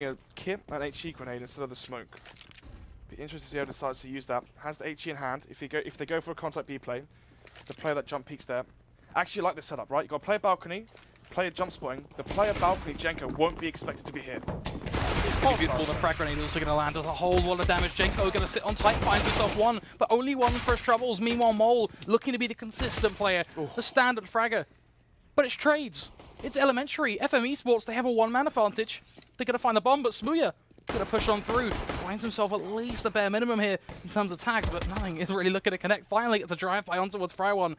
a kit and HE grenade instead of the smoke. Be interested to see how he decides to use that. Has the HE in hand. If they go for a contact B play, the player that jump peeks there. Actually like this setup, right? You got player balcony, player jump spotting. The player balcony Jenko won't be expected to be here. It's going to be beautiful. The frag grenade also going to land. Does a whole lot of damage. Jenko going to sit on tight, finds himself one, but only one for his troubles. Meanwhile, Mole looking to be the consistent player, the standard fragger. But it's trades. It's elementary. eSports, they have a one-man advantage. They're going to find the bomb, but Smooya going to push on through. Finds himself at least the bare minimum here in terms of tags, but nothing is really looking to connect. Finally gets a drive-by on towards Frywon.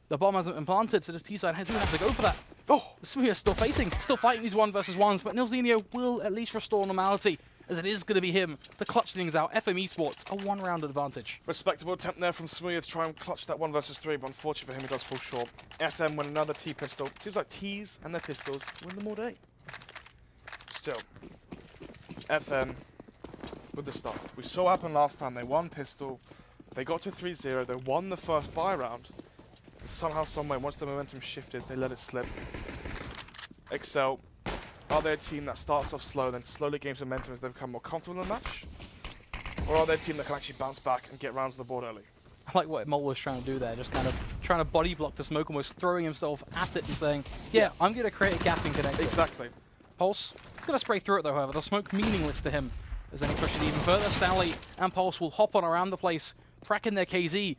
The bomb hasn't been planted, so this T-side has to have to go for that. Oh, Smooya still fighting these 1v1s, but Nilzinho will at least restore normality, as it is going to be him to clutch things out. eSports, a one-round advantage. Respectable attempt there from Smooya to try and clutch that 1 versus 3, but unfortunately for him, he does fall short. FM win another T pistol. Seems like T's and their pistols win them all day. Still, FM with the stuff. We saw what happened last time. They won pistol. They got to 3-0. They won the first buy round. And somehow, someway, once the momentum shifted, they let it slip. exceL, are they a team that starts off slow, then slowly gains momentum as they become more comfortable in the match? Or are they a team that can actually bounce back and get rounds on the board early? I like what Mole was trying to do there, just kind of trying to body block the smoke, almost throwing himself at it and saying, yeah, I'm going to create a gap and connect it. Exactly. Pulse going to spray through it though, however. The smoke meaningless to him. As then he pushes even further, Stanley and Pulse will hop on around the place, cracking their KZ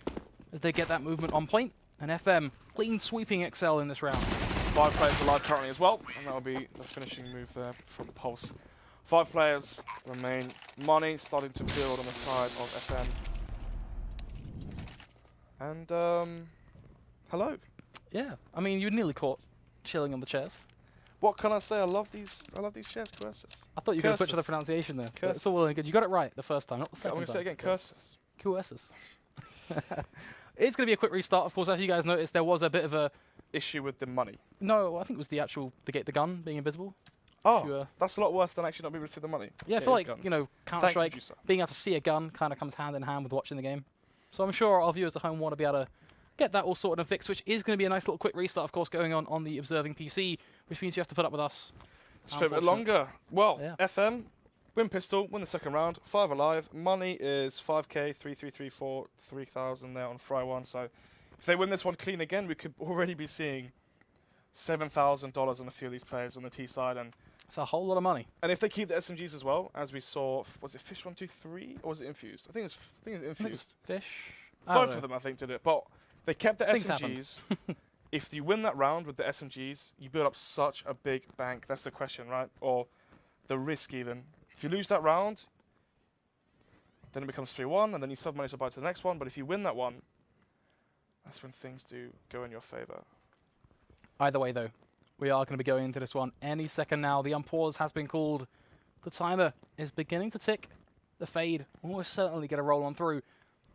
as they get that movement on point. And FM clean sweeping exceL in this round. 5 players alive currently as well, and that'll be the finishing move there from Pulse. 5 players remain. Money starting to build on the side of FM. And hello. Yeah, I mean you nearly caught chilling on the chairs. What can I say? I love these chairs. Curses. I thought you could butcher the pronunciation there. It's all well and good. You got it right the first time, not the second time. I'm going to say it again. Curses. QSs. It's going to be a quick restart, of course. As you guys noticed, there was a bit of a issue with the money. No, I think it was the gun being invisible. Oh, that's a lot worse than actually not being able to see the money. Yeah, I feel like, you know, Counter-Strike, being able to see a gun kind of comes hand in hand with watching the game. So I'm sure our viewers at home want to be able to get that all sorted and fixed, which is going to be a nice little quick restart, of course, going on the observing PC, which means you have to put up with us. It's a bit longer. Well, yeah. FM, win pistol, win the second round, 5 alive. Money is 5k, 3,334, 3,000 there on Frywon. So if they win this one clean again, we could already be seeing $7,000 on a few of these players on the T side. And it's a whole lot of money. And if they keep the SMGs as well, as we saw, was it Fish 1, 2, 3, or was it Infused? I think it's Infused. I think it was Fish. Both of them, I think, did it. But they kept the SMGs. If you win that round with the SMGs, you build up such a big bank. That's the question, right? Or the risk even. If you lose that round, then it becomes 3-1, and then you still have money to buy to the next one. But if you win that one, that's when things do go in your favor. Either way, though, we are going to be going into this one any second now. The unpause has been called. The timer is beginning to tick. The fade almost certainly going to roll on through.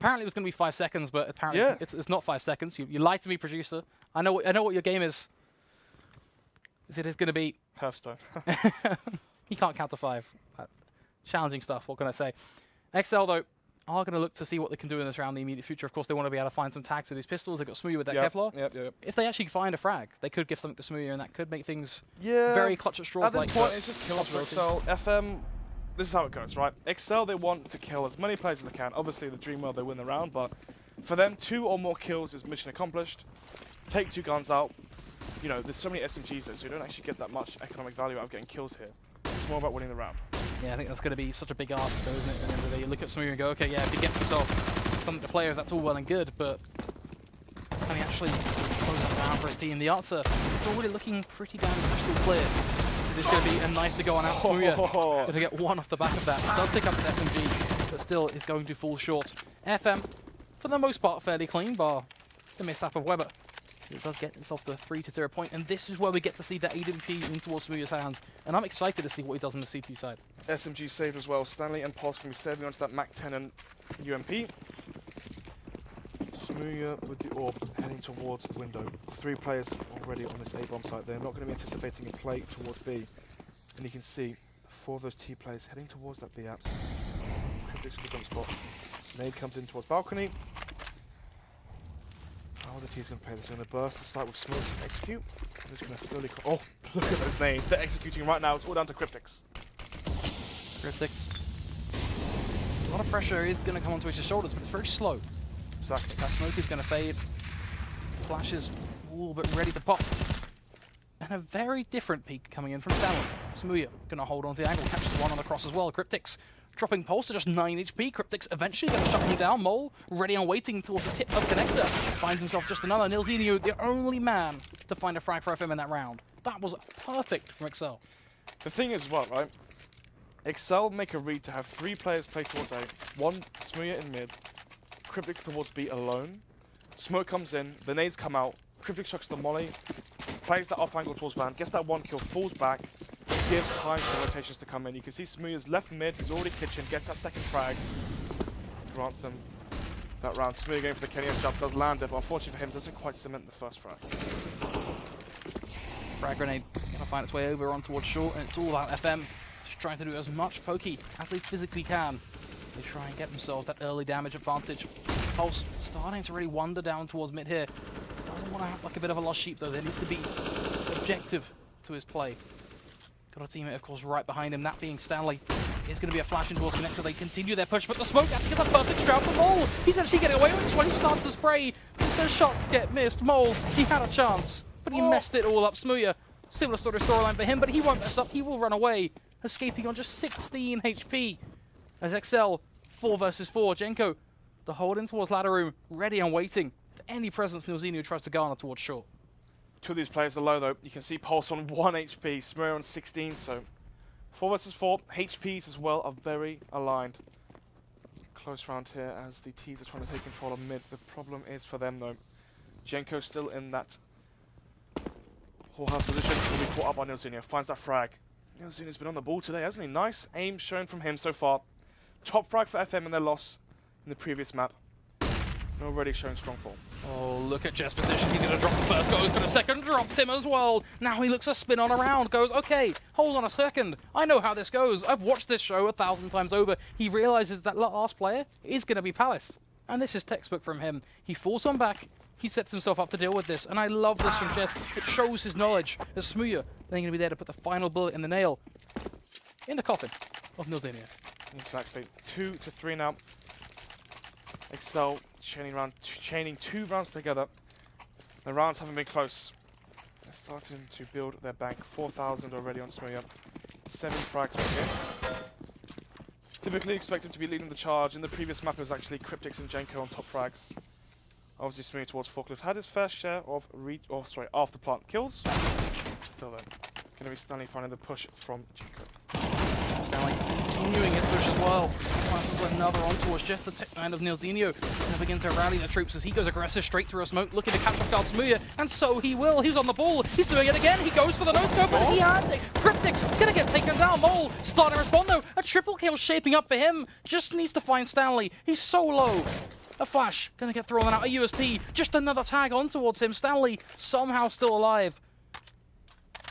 Apparently it was going to be 5 seconds, but apparently it's not 5 seconds. You lied to me, producer. I know what your game is. It is going to be Hearthstone. He can't count to 5. Challenging stuff. What can I say? exceL though are going to look to see what they can do in this round in the immediate future. Of course, they want to be able to find some tags to these pistols. They've got Smooya with that Kevlar. Yep. If they actually find a frag, they could give something to Smooya, and that could make things very clutch at straws. At this point, it's just kills for exceL. FM. This is how it goes, right? exceL, they want to kill as many players as they can. Obviously, the dream world, they win the round, but for them, 2 or more kills is mission accomplished. Take 2 guns out. You know, there's so many SMGs there, so you don't actually get that much economic value out of getting kills here. It's more about winning the round. Yeah, I think that's going to be such a big ask, though, isn't it? At the end of the day, you look at Smooya and go, okay, yeah, if he gets himself something to play with, that's all well and good, but can he actually close that down for his team? The answer is already looking pretty damn crystal clear. This is going to be a nice to go on out. Smooya going to get 1 off the back of that. Does pick up the SMG, but still is going to fall short. FM, for the most part, fairly clean, bar the mishap of Weber. It does get itself the 3-0 point, and this is where we get to see that AWP in towards Smooya's hands, and I'm excited to see what he does on the CT side. SMG saved as well. Stanley and Pulse can be saving onto that Mac 10 and UMP. Smooya with the orb heading towards the window. 3 players already on this A-bomb site. They're not going to be anticipating a play towards B. And you can see 4 of those T players heading towards that B apps. Cryptic's on the spot. Nade comes in towards balcony. How the T's going to play this? They're going to burst the site with smokes and execute. They're just going to slowly. Oh, look at those nades. They're executing right now. It's all down to Cryptics. Cryptics. A lot of pressure is going to come onto his shoulders, but it's very slow. Exactly. That smoke is going to fade. Flash is all but ready to pop. And a very different peek coming in from Stanley. smooya going to hold on to the angle, catches one on the cross as well. Cryptics dropping Pulse to just 9 HP. Cryptics eventually going to shut him down. Mole ready and waiting towards the tip of Connector. Finds himself just another. exceL, the only man to find a frag for FM in that round. That was perfect from exceL. The thing is what, right? exceL make a read to have 3 players play towards A, 1 smooya in mid, Cryptics towards B alone. Smoke comes in, the nades come out, Cryptics chucks the molly, plays that off angle towards Van, gets that 1 kill, falls back, gives time for rotations to come in. You can see smooya's left mid, he's already kitchen, gets that second frag, grants them that round. smooya going for the Kenyan jump, does land it, but unfortunately for him, doesn't quite cement the first frag. Frag grenade gonna find its way over on towards short, and it's all about FM. Just trying to do as much pokey as they physically can. They try and get themselves that early damage advantage. Pulse starting to really wander down towards mid here. Doesn't want to act like a bit of a lost sheep though. There needs to be objective to his play. Got a teammate, of course, right behind him, that being Stanley. It's going to be a flash in towards Connector. They continue their push, but the smoke actually gets a perfect strap for Mole. He's actually getting away with this one. He starts to spray. The shots get missed. Mole, he had a chance, but he messed it all up. smooya, similar sort of storyline for him, but he won't mess up. He will run away, escaping on just 16 HP. As exceL 4 versus 4. Jenko, the hold in towards ladder room, ready and waiting for any presence exceL tries to garner towards short. 2 of these players are low though. You can see Pulse on 1 HP, smooya on 16, so 4 versus 4. HPs as well are very aligned. Close round here as the T's are trying to take control of mid. The problem is for them though, Jenko still in that wholehouse position. Will be caught up on exceL. Finds that frag. exceL's been on the ball today, hasn't he? Nice aim shown from him so far. Top frag for FM in their loss in the previous map. And already showing strong form. Oh, look at Jeff's position. He's going to drop the first, goes for the second, drops him as well. Now he looks to spin on around, goes, okay, hold on a second. I know how this goes. I've watched this show 1,000 times over. He realizes that last player is going to be Palace. And this is textbook from him. He falls on back. He sets himself up to deal with this. And I love this from Jeff. It shows his knowledge as smooya. Then going to be there to put the final bullet in the nail. In the coffin of exceL. Exactly. 2 to 3 now. exceL chaining 2 rounds together. The rounds haven't been close. They're starting to build their bank. 4,000 already on smooya. 7 frags per game. Typically expect him to be leading the charge. In the previous map it was actually Cryptics and Jenko on top frags. Obviously smooya towards Forklift had his fair share of after plant kills. Still though, going to be Stanley finding the push from Jenko. Stanley continuing his push as well. Finds another on towards Jeff, the tech man of exceL. Going to begin to rally the troops as he goes aggressive straight through a smoke, looking to catch off guard smooya, and so he will. He's on the ball. He's doing it again. He goes for the no-scope, but he had it. Cryptics going to get taken down. Mole starting to respond though. A triple kill shaping up for him. Just needs to find Stanley. He's so low. A flash going to get thrown out. A USP. Just another tag on towards him. Stanley somehow still alive.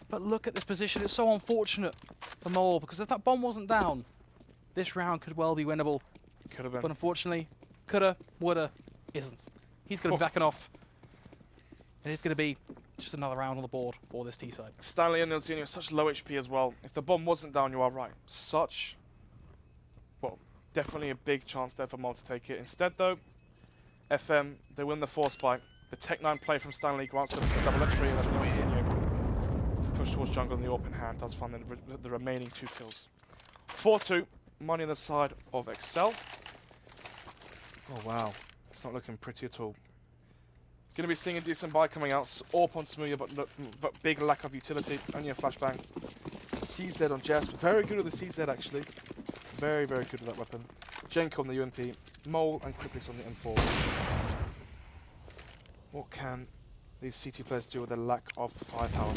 But look at this position. It's so unfortunate for Mole, because if that bomb wasn't down, this round could well be winnable. Could have been. But unfortunately, coulda, woulda, isn't. He's going to be backing off. And it's going to be just another round on the board for this T side. Stanley and exceL are such low HP as well. If the bomb wasn't down, you are right. Well, definitely a big chance there for Mole to take it. Instead though, FM, they win the force spike. The Tech 9 play from Stanley grants them the double entry, and then exceL push towards jungle in the open hand does find the remaining 2 kills. 4-2, money on the side of exceL. Oh wow, it's not looking pretty at all. Going to be seeing a decent buy coming out. AWP on smooya, but big lack of utility. Only a flashbang. CZ on Jess. Very good with the CZ actually. Very, very good with that weapon. Jenko on the UMP. Mole and Cryptics on the M4. What can these CT players do with their lack of firepower?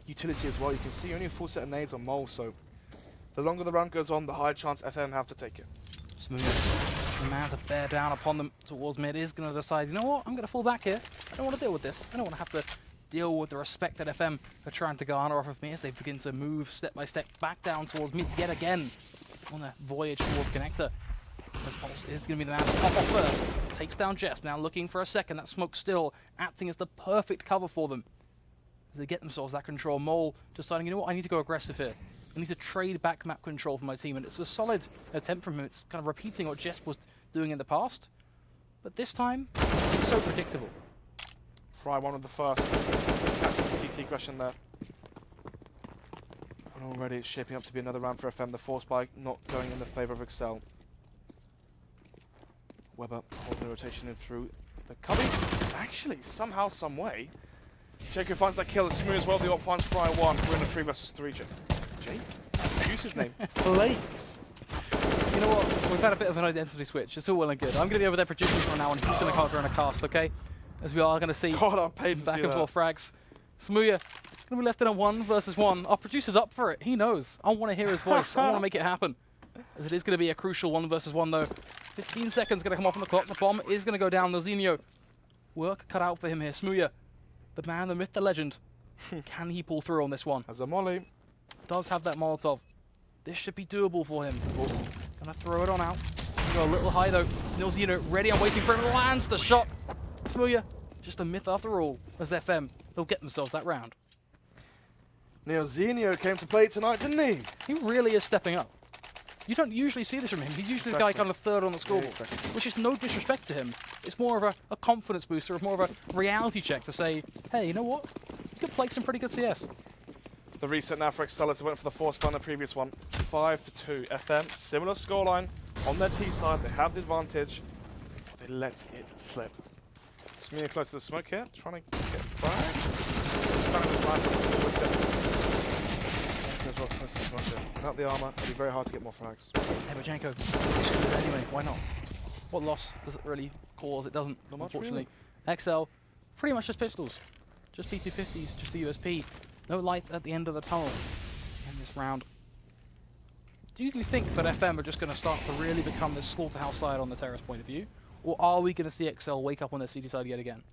Utility as well. You can see only a full set of nades on Mole, so the longer the round goes on, the higher chance FM have to take it. smooya, the man to bear down upon them towards mid, is going to decide, you know what, I'm going to fall back here. I don't want to deal with this. I don't want to have to deal with the respect that FM are trying to garner off of me as they begin to move step by step back down towards mid yet again on their voyage towards Connector. The Pulse is going to be the man to pop off first. Takes down Jess, now looking for a second. That smoke still acting as the perfect cover for them as they get themselves that control. Mole deciding, you know what, I need to go aggressive here. I need to trade back map control for my team, and it's a solid attempt from him. It's kind of repeating what Jesp was doing in the past. But this time, it's so predictable. Fry one of the first. Catching the CT aggression there. And already it's shaping up to be another round for FM. The force spike not going in the favour of exceL. Weber holding the rotation in through the cubby. Actually, somehow, some way, Jacob finds that kill. Smooth as well. The op finds Fry one. We're in a 3 versus 3. Jake? Use his name. Flakes. You know what? We've had a bit of an identity switch. It's all well and good. I'm going to be over there producing for now, and he's going to can't run a cast, okay? As we are going to see back and forth frags. Smooya is going to be left in a 1 versus 1. Our producer's up for it. He knows. I want to hear his voice. I want to make it happen. As it is going to be a crucial 1 versus 1, though. 15 seconds going to come off on the clock. The bomb is going to go down. Nozinho. Work cut out for him here. Smooya, the man, the myth, the legend. Can he pull through on this one? As a molly. Does have that Molotov. This should be doable for him. Gonna throw it on out. Go a little high though. Nozinho ready and waiting for him. Lands the shot. Smooya, just a myth after all. As FM, they'll get themselves that round. Nozinho came to play tonight, didn't he? He really is stepping up. You don't usually see this from him. He's usually the guy kind of third on the scoreboard, which is no disrespect to him. It's more of a confidence booster, more of a reality check to say, hey, you know what? You could play some pretty good CS. The reset now for exceL as they went for the force spike on the previous one. 5-2. FM, similar scoreline. On their T side, they have the advantage. They let it slip. Smear close to the smoke here, trying to get without the armor, it'll be very hard to get more frags. Hey, but Janko, anyway, why not? What loss does it really cause? It doesn't, unfortunately. Really. exceL, pretty much just pistols. Just P250s, just the USP. No light at the end of the tunnel in this round. Do you think that FM are just going to start to really become this slaughterhouse side on the terrorist point of view? Or are we going to see exceL wake up on their CD side yet again?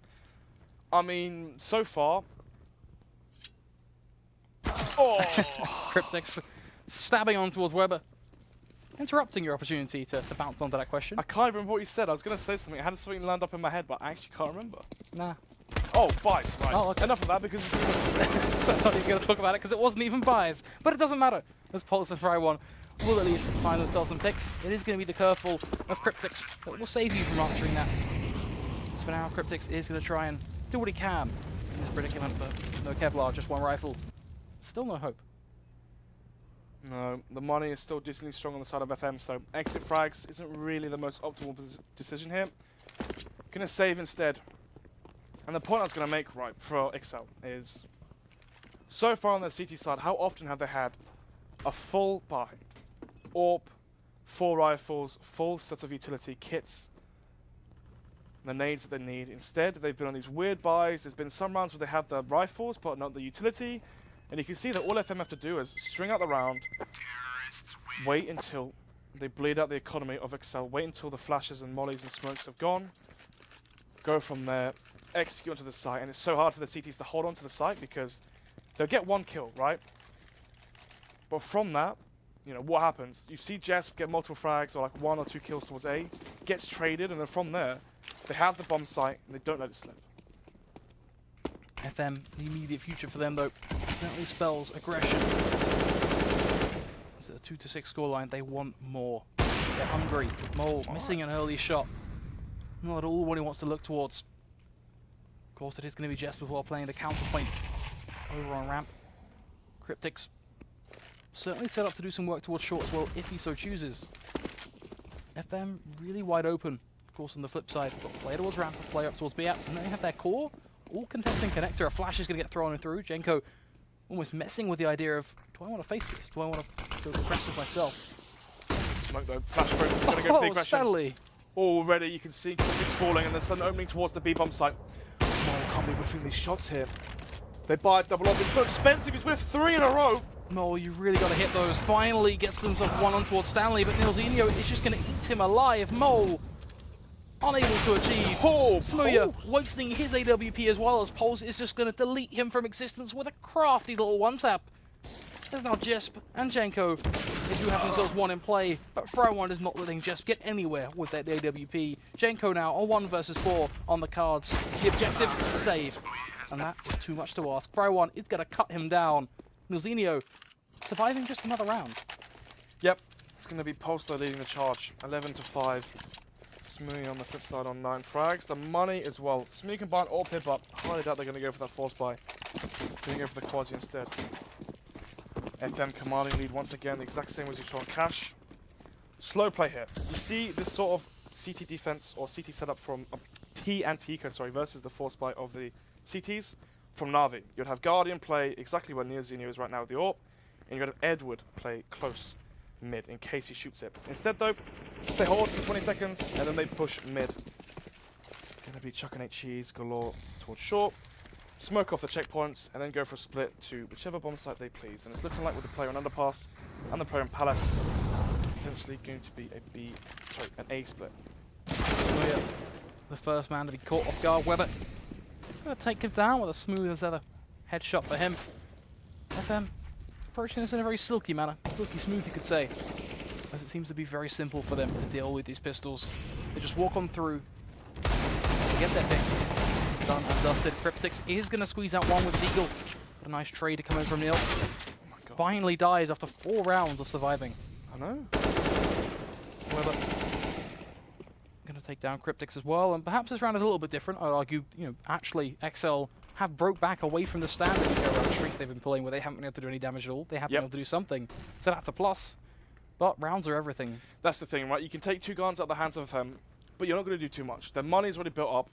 I mean, so far... Oh! Cryptix stabbing on towards Weber. Interrupting your opportunity to bounce onto that question. I can't remember what you said. I was going to say something. I had something land up in my head, but I actually can't remember. Nah. Oh, buys, right. Oh, okay. Enough of that because... I'm not even going to talk about it because it wasn't even buys. But it doesn't matter. As Pulse and Fry one will at least find themselves some picks. It is going to be the curveball of Cryptix that will save you from answering that. So for now, Cryptix is going to try and do what he can in this predicament, but no Kevlar, just one rifle. Still no hope. No, the money is still decently strong on the side of FM, so exit frags isn't really the most optimal decision here. Gonna save instead. And the point I was gonna make, right, for exceL is, so far on the CT side, how often have they had a full buy, AWP, 4 rifles, full set of utility kits, the nades that they need? Instead, they've been on these weird buys. There's been some rounds where they have the rifles, but not the utility. And you can see that all FM have to do is string out the round, wait until they bleed out the economy of exceL, wait until the flashes and mollies and smokes have gone, go from there, execute onto the site. And it's so hard for the CTs to hold on to the site because they'll get 1 kill, right? But from that, you know, what happens? You see Jesp get multiple frags or like 1 or 2 kills towards A, gets traded, and then from there, they have the bomb site and they don't let it slip. FM, the immediate future for them though, definitely spells aggression. It's a 2-6 scoreline. They want more. They're hungry. Mole missing an early shot. Not at all what he wants to look towards. Of course, it is going to be Jesp as well playing the counterpoint over on ramp. Cryptix certainly set up to do some work towards short as well if he so chooses. FM really wide open. Of course, on the flip side, we've got play towards ramp, play up towards B-apps, and then they have their core. All contesting connector. A flash is going to get thrown through. Jenko almost messing with the idea of, do I want to face this? Do I want to go aggressive myself? Smoke though. Flash through. Going to go for the aggression. Steadily. Already you can see it's falling and there's an opening towards the B-bomb site. Oh, can't be whiffing these shots here. They buy it double up. It's so expensive. He's with 3 in a row. No, you really got to hit those. Finally gets themselves 1 on towards Stanley, but Nozinho is just going to eat him alive. Mole unable to achieve. Smooya wasting his AWP as well as Pulse is just going to delete him from existence with a crafty little one-tap. There's now Jesp and Janko. They do have themselves 1 in play, but Fry1 is not letting Jesp get anywhere with that AWP. Janko now on 1 versus 4 on the cards. The objective, save. And that is too much to ask. Fry1 is going to cut him down. Nozinho surviving just another round. Yep, it's going to be Polster leading the charge, 11-5. Smoothie on the flip side on 9 frags. The money as well. Smoothie can buy an or pip up. Highly doubt they're going to go for that force buy. Going to go for the quasi instead. FM commanding lead once again, the exact same as you saw on Cash. Slow play here. You see this sort of CT defense or CT setup from T and Tico, sorry, versus the force buy of the CTs from Na'Vi. You'd have Guardian play exactly where NeoZenio is right now with the AWP, and you'd have Edward play close mid in case he shoots it. Instead though, they hold for 20 seconds and then they push mid. Gonna be chucking 8 cheese galore towards short, smoke off the checkpoints, and then go for a split to whichever bomb site they please. And it's looking like with the player on underpass and the player in palace, essentially going to be an A split. So yeah, the first man to be caught off guard, Weber. Gonna take him down with a smooth as ever headshot for him. FM approaching this in a very silky manner, silky smooth you could say, as it seems to be very simple for them to deal with these pistols. They just walk on through, they get their pick, done and dusted. Cryptix is going to squeeze out one with Deagle. What a nice trade to come in from Neil. Oh my God. Finally dies after 4 rounds of surviving. I know. Weber going to take down Cryptix as well, and perhaps this round is a little bit different. I'd argue, you know, actually exceL have broke back away from the standard round streak they've been pulling where they haven't been able to do any damage at all. They have been able to do something, so that's a plus. But rounds are everything. That's the thing, right? You can take 2 guns out of the hands of them, but you're not going to do too much. Their money's already built up,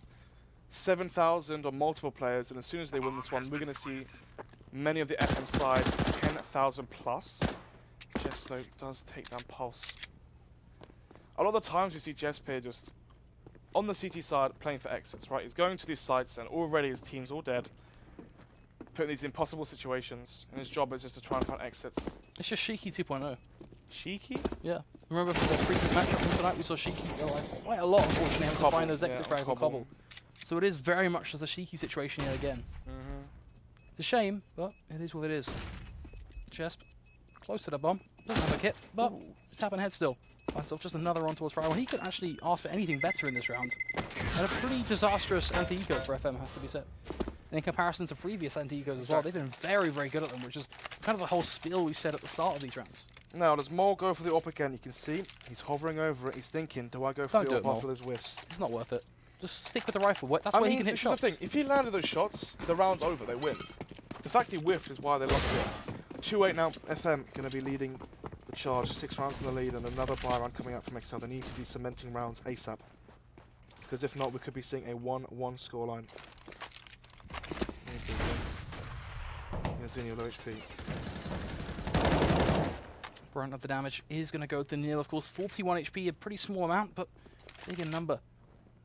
7,000 on multiple players, and as soon as they win this one, we're going to see many of the FM side 10,000 plus. Jespo does take down Pulse. A lot of the times we see Jesper just on the CT side playing for exits, right? He's going to these sites and already his team's all dead, putting these impossible situations, and his job is just to try and find exits. It's just Shiki 2.0. Cheeky? Yeah. Remember from the previous matchup tonight we saw Shiki go like quite a lot, unfortunately, having to find those exit frags on Cobble. So it is very much as a Shiki situation yet again. It's a shame, but it is what it is. Jesp, close to the bomb. Doesn't have a kit, but tapping head still. Finds himself just another run towards Fryer. Well, he could actually ask for anything better in this round. And a pretty disastrous anti-eco for FM, has to be said. And in comparison to previous anti-ecos as well, they've been very, very good at them, which is kind of the whole spiel we said at the start of these rounds. Now, does Mole go for the AWP again? You can see he's hovering over it. He's thinking, do I go for the AWP after those whiffs? It's not worth it. Just stick with the rifle. That's where he can hit shots. This is the thing. If he landed those shots, the round's over. They win. The fact he whiffed is why they lost it. 2-8 now. FM going to be leading the charge. 6 rounds in the lead and another buy round coming out from exceL. They need to be cementing rounds ASAP. Because if not, we could be seeing a 1-1 scoreline. Zenio low HP. Brunt of the damage is going to go to Neil, of course. 41 HP, a pretty small amount, but big in number.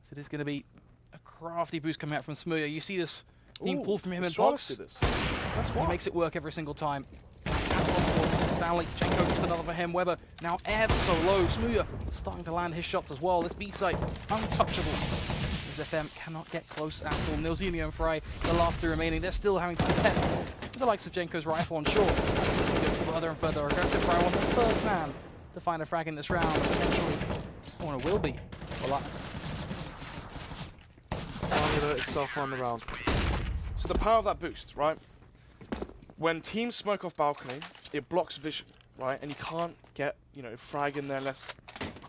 So it is going to be a crafty boost coming out from Smooya. You see this being pulled from him in box. That's why. He makes it work every single time. Stanley, Chenko just another for him. Weber now ever so low. Smooya starting to land his shots as well. This B site untouchable. As FM cannot get close at all. NeoZenio and Fry, the last 2 remaining. They're still having to contest with the likes of Jenko's rifle on short. Further and further aggressive. Fry wants the first man to find a frag in this round. Potentially, one will be. Well, Formula itself on the round. So the power of that boost, right? When teams smoke off balcony, it blocks vision, right? And you can't get, you know, frag in there unless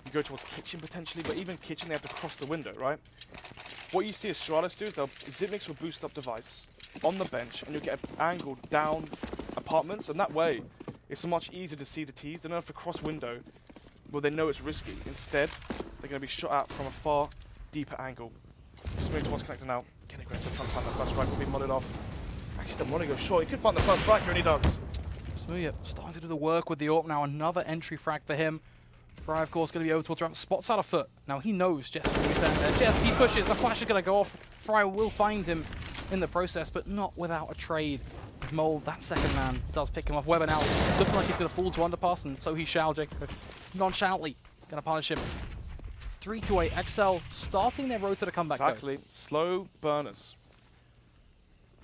you go towards kitchen potentially. But even kitchen, they have to cross the window, right? What you see Astralis do is Zipmix will boost up device on the bench, and you'll get an angle down apartments, and that way it's much easier to see the T's. They don't have to cross window where they know it's risky. Instead, they're going to be shot at from a far deeper angle. Smooth towards connecting now. Get aggressive, can't find that first frag, will be modded off. Actually, the money goes short. He could find the first frag, and he does. Smooya starting to do the work with the AWP now. Another entry frag for him. Fry, of course, going to be over towards around spots out of foot. Now he knows Jess is going to be standing there. Jess, he pushes. The flash is going to go off. Fry will find him in the process, but not without a trade. Mold, that second man, does pick him off. Weber now looking like he's going to fall to underpass, and so he shall. Jacob nonchalantly going to punish him. 3-8. exceL starting their road to the comeback. Exactly. Slow burners.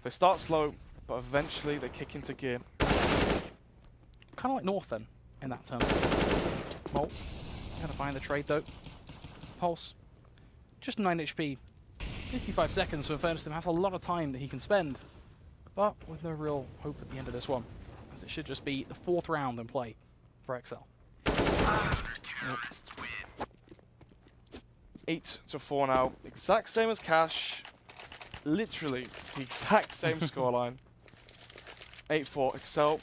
They start slow, but eventually they kick into gear. Kind of like North then, in that term. Molt, going to find the trade though. Pulse, just 9 HP. 55 seconds, so in fairness to him, has a lot of time that he can spend. But with no real hope at the end of this one. because it should just be the 4th round in play for exceL. 8-4 now. Exact same as Cash. Literally the exact same scoreline. 8-4 exceL.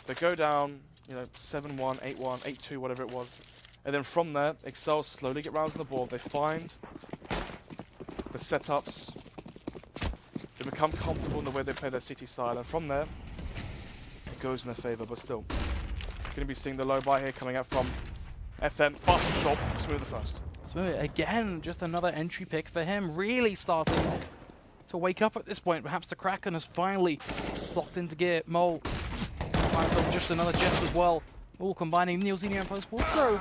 They go down, 7-1, 8-1, 8-2, whatever it was. And then from there, exceL slowly get rounds on the board. They find the setups. They become comfortable in the way they play their CT side. And from there, it goes in their favor. But still, going to be seeing the low buy here coming out from FM. Fast and short, smooth the first. Smooth, again, just another entry pick for him. Really starting to wake up at this point. Perhaps the Kraken has finally locked into gear. Mole finds himself just another Jess as well. All combining neoXenio and Post will throw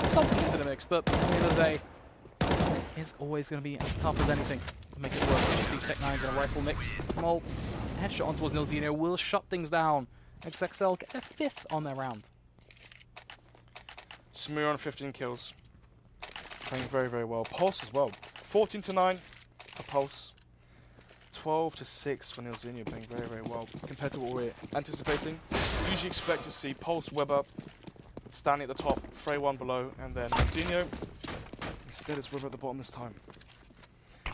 something into the mix, but at the end of the day, it's always going to be as tough as anything to make it work. Just these Tech 9s and a rifle mix. Mole, headshot on towards neoXenio will shut things down. exceL get their 5th on their round. Smear on 15 kills. Playing very, very well. Pulse as well. 14-9 for Pulse. 12-6 for neoXenio, playing very, very well compared to what we're anticipating. Usually expect to see Pulse, Weber standing at the top, Frey1 below, and then neoXenio. Instead, it's Weber at the bottom this time.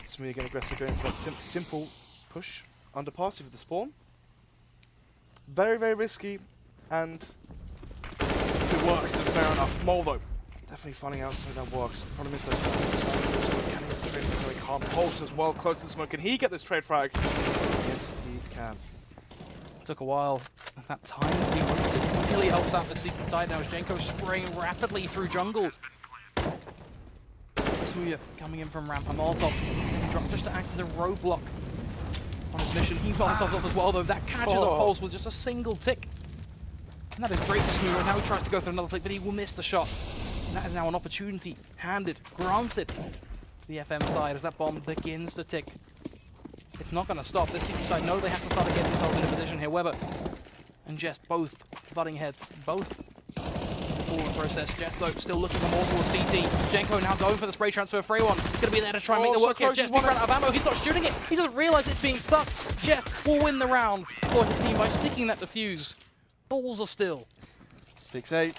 Smear getting aggressive, going for that simple push under pass with the spawn. Very, very risky, and if it works, then fair enough. Mole though, definitely finding out something that works. The problem is those can he get the trade frag? No, he can't. Pulse as well, close to the smoke. Can he get this trade frag? Yes, he can. Took a while. That time he wasted really helps out the secret side now as exceNko spraying rapidly through jungle. Suya coming in from ramp. Molotov dropped just to act as a roadblock on his mission. He Molotovs off as well though. That catches up Pulse with just a single tick. And that is great for Smooth. Now he tries to go for another flick, but he will miss the shot. And that is now an opportunity handed, granted to the FM side as that bomb begins to tick. It's not going to stop. The CT side know they have to start to get themselves in a position here. Weber and Jess both butting heads, both full in process. Jess though still looking for more towards CT. exceNko now going for the spray transfer. Frey1 going to be there to try and make the work here. Jess being run out of ammo. He's not shooting it. He doesn't realize it's being stuck. Jess will win the round for his team by sticking that defuse. Balls of steel. 6-8,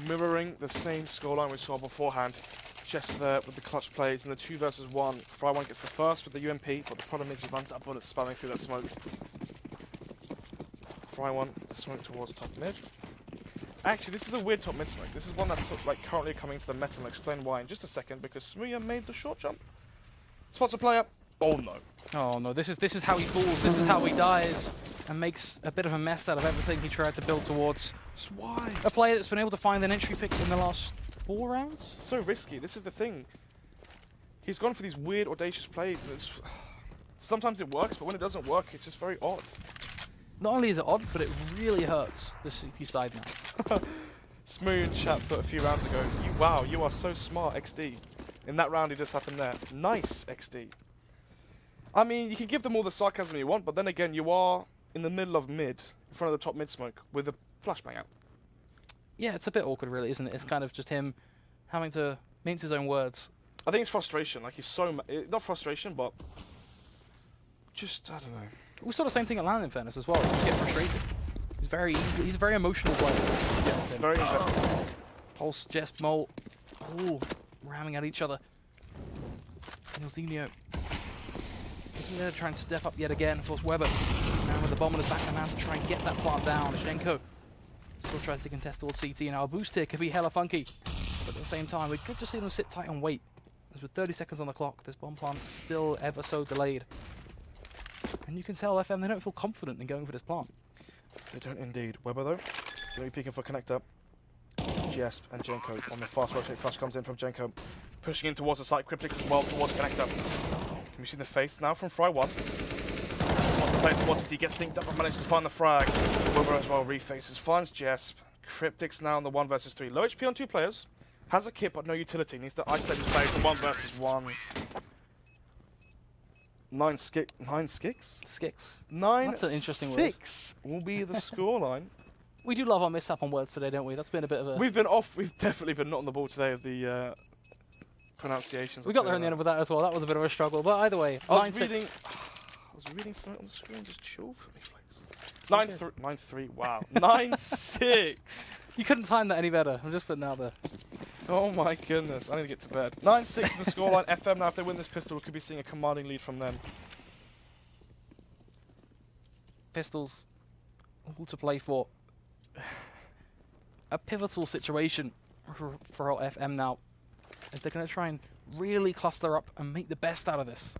mirroring the same scoreline we saw beforehand. Just there with the clutch plays in the 2 versus 1. Frey1 gets the first with the UMP, but the problem is he runs out of bullets spamming through that smoke. Frey1, smoke towards top mid. Actually, this is a weird top mid smoke. This is one that's sort of like currently coming to the meta, and I'll explain why in just a second, because Smuya made the short jump. Spots a player. Oh no. Oh no, this is how he falls, this is how he dies, and makes a bit of a mess out of everything he tried to build towards. That's why. A player that's been able to find an entry pick in the last 4 rounds? So risky, this is the thing. He's gone for these weird, audacious plays, and it's sometimes it works, but when it doesn't work, it's just very odd. Not only is it odd, but it really hurts the CT side now. Smooth chat put a few rounds ago, wow, you are so smart, XD. In that round, it just happened there. Nice, XD. I mean, you can give them all the sarcasm you want, but then again, you are in the middle of mid, in front of the top mid smoke, with a flashbang out. Yeah, it's a bit awkward, really, isn't it? It's kind of just him having to mince his own words. I think it's frustration. Like, he's so... not frustration, but... just, I don't know. We saw the same thing at LAN, in fairness, as well. Just get frustrated. He's a very emotional player. Very invested. Pulse, Jess, Mole. Ooh, ramming at each other. neoXenio. There to try and step up yet again. Of course, Weber now with the bomb on his back and now to try and get that plant down. exceNko still tries to contest towards CT. Now a boost here could be hella funky. But at the same time, we could just see them sit tight and wait. As with 30 seconds on the clock, this bomb plant still ever so delayed. And you can tell FM, they don't feel confident in going for this plant. They don't indeed. Weber though, going to be peeking for connector. Jesp and exceNko on the fast rotate. Flash comes in from exceNko. Pushing in towards the site. Cryptic as well towards connector. Can we see the face now from Frey1? Wants to play towards it. He gets linked up and manages to find the frag. Weber as well refaces. Finds Jesp. Cryptic's now on the 1 versus 3. Low HP on 2 players. Has a kit but no utility. Needs to isolate his play for 1 versus 1s. 9 skicks? Skicks. 9 That's an interesting word. 6 will be the scoreline. We do love our mishap on words today, don't we? That's been a bit of a... We've been off. We've definitely been not on the ball today of the pronunciations. We got there in the end with that as well. That was a bit of a struggle. But either way, I was reading something on the screen. Just chill for me, please. 9-3. 9-3. Wow. 9-6. You couldn't time that any better. I'm just putting that out there. Oh my goodness. I need to get to bed. 9-6 in the scoreline. FM now, if they win this pistol, we could be seeing a commanding lead from them. Pistols, all to play for. A pivotal situation for FM now, as they're going to try and really cluster up and make the best out of this.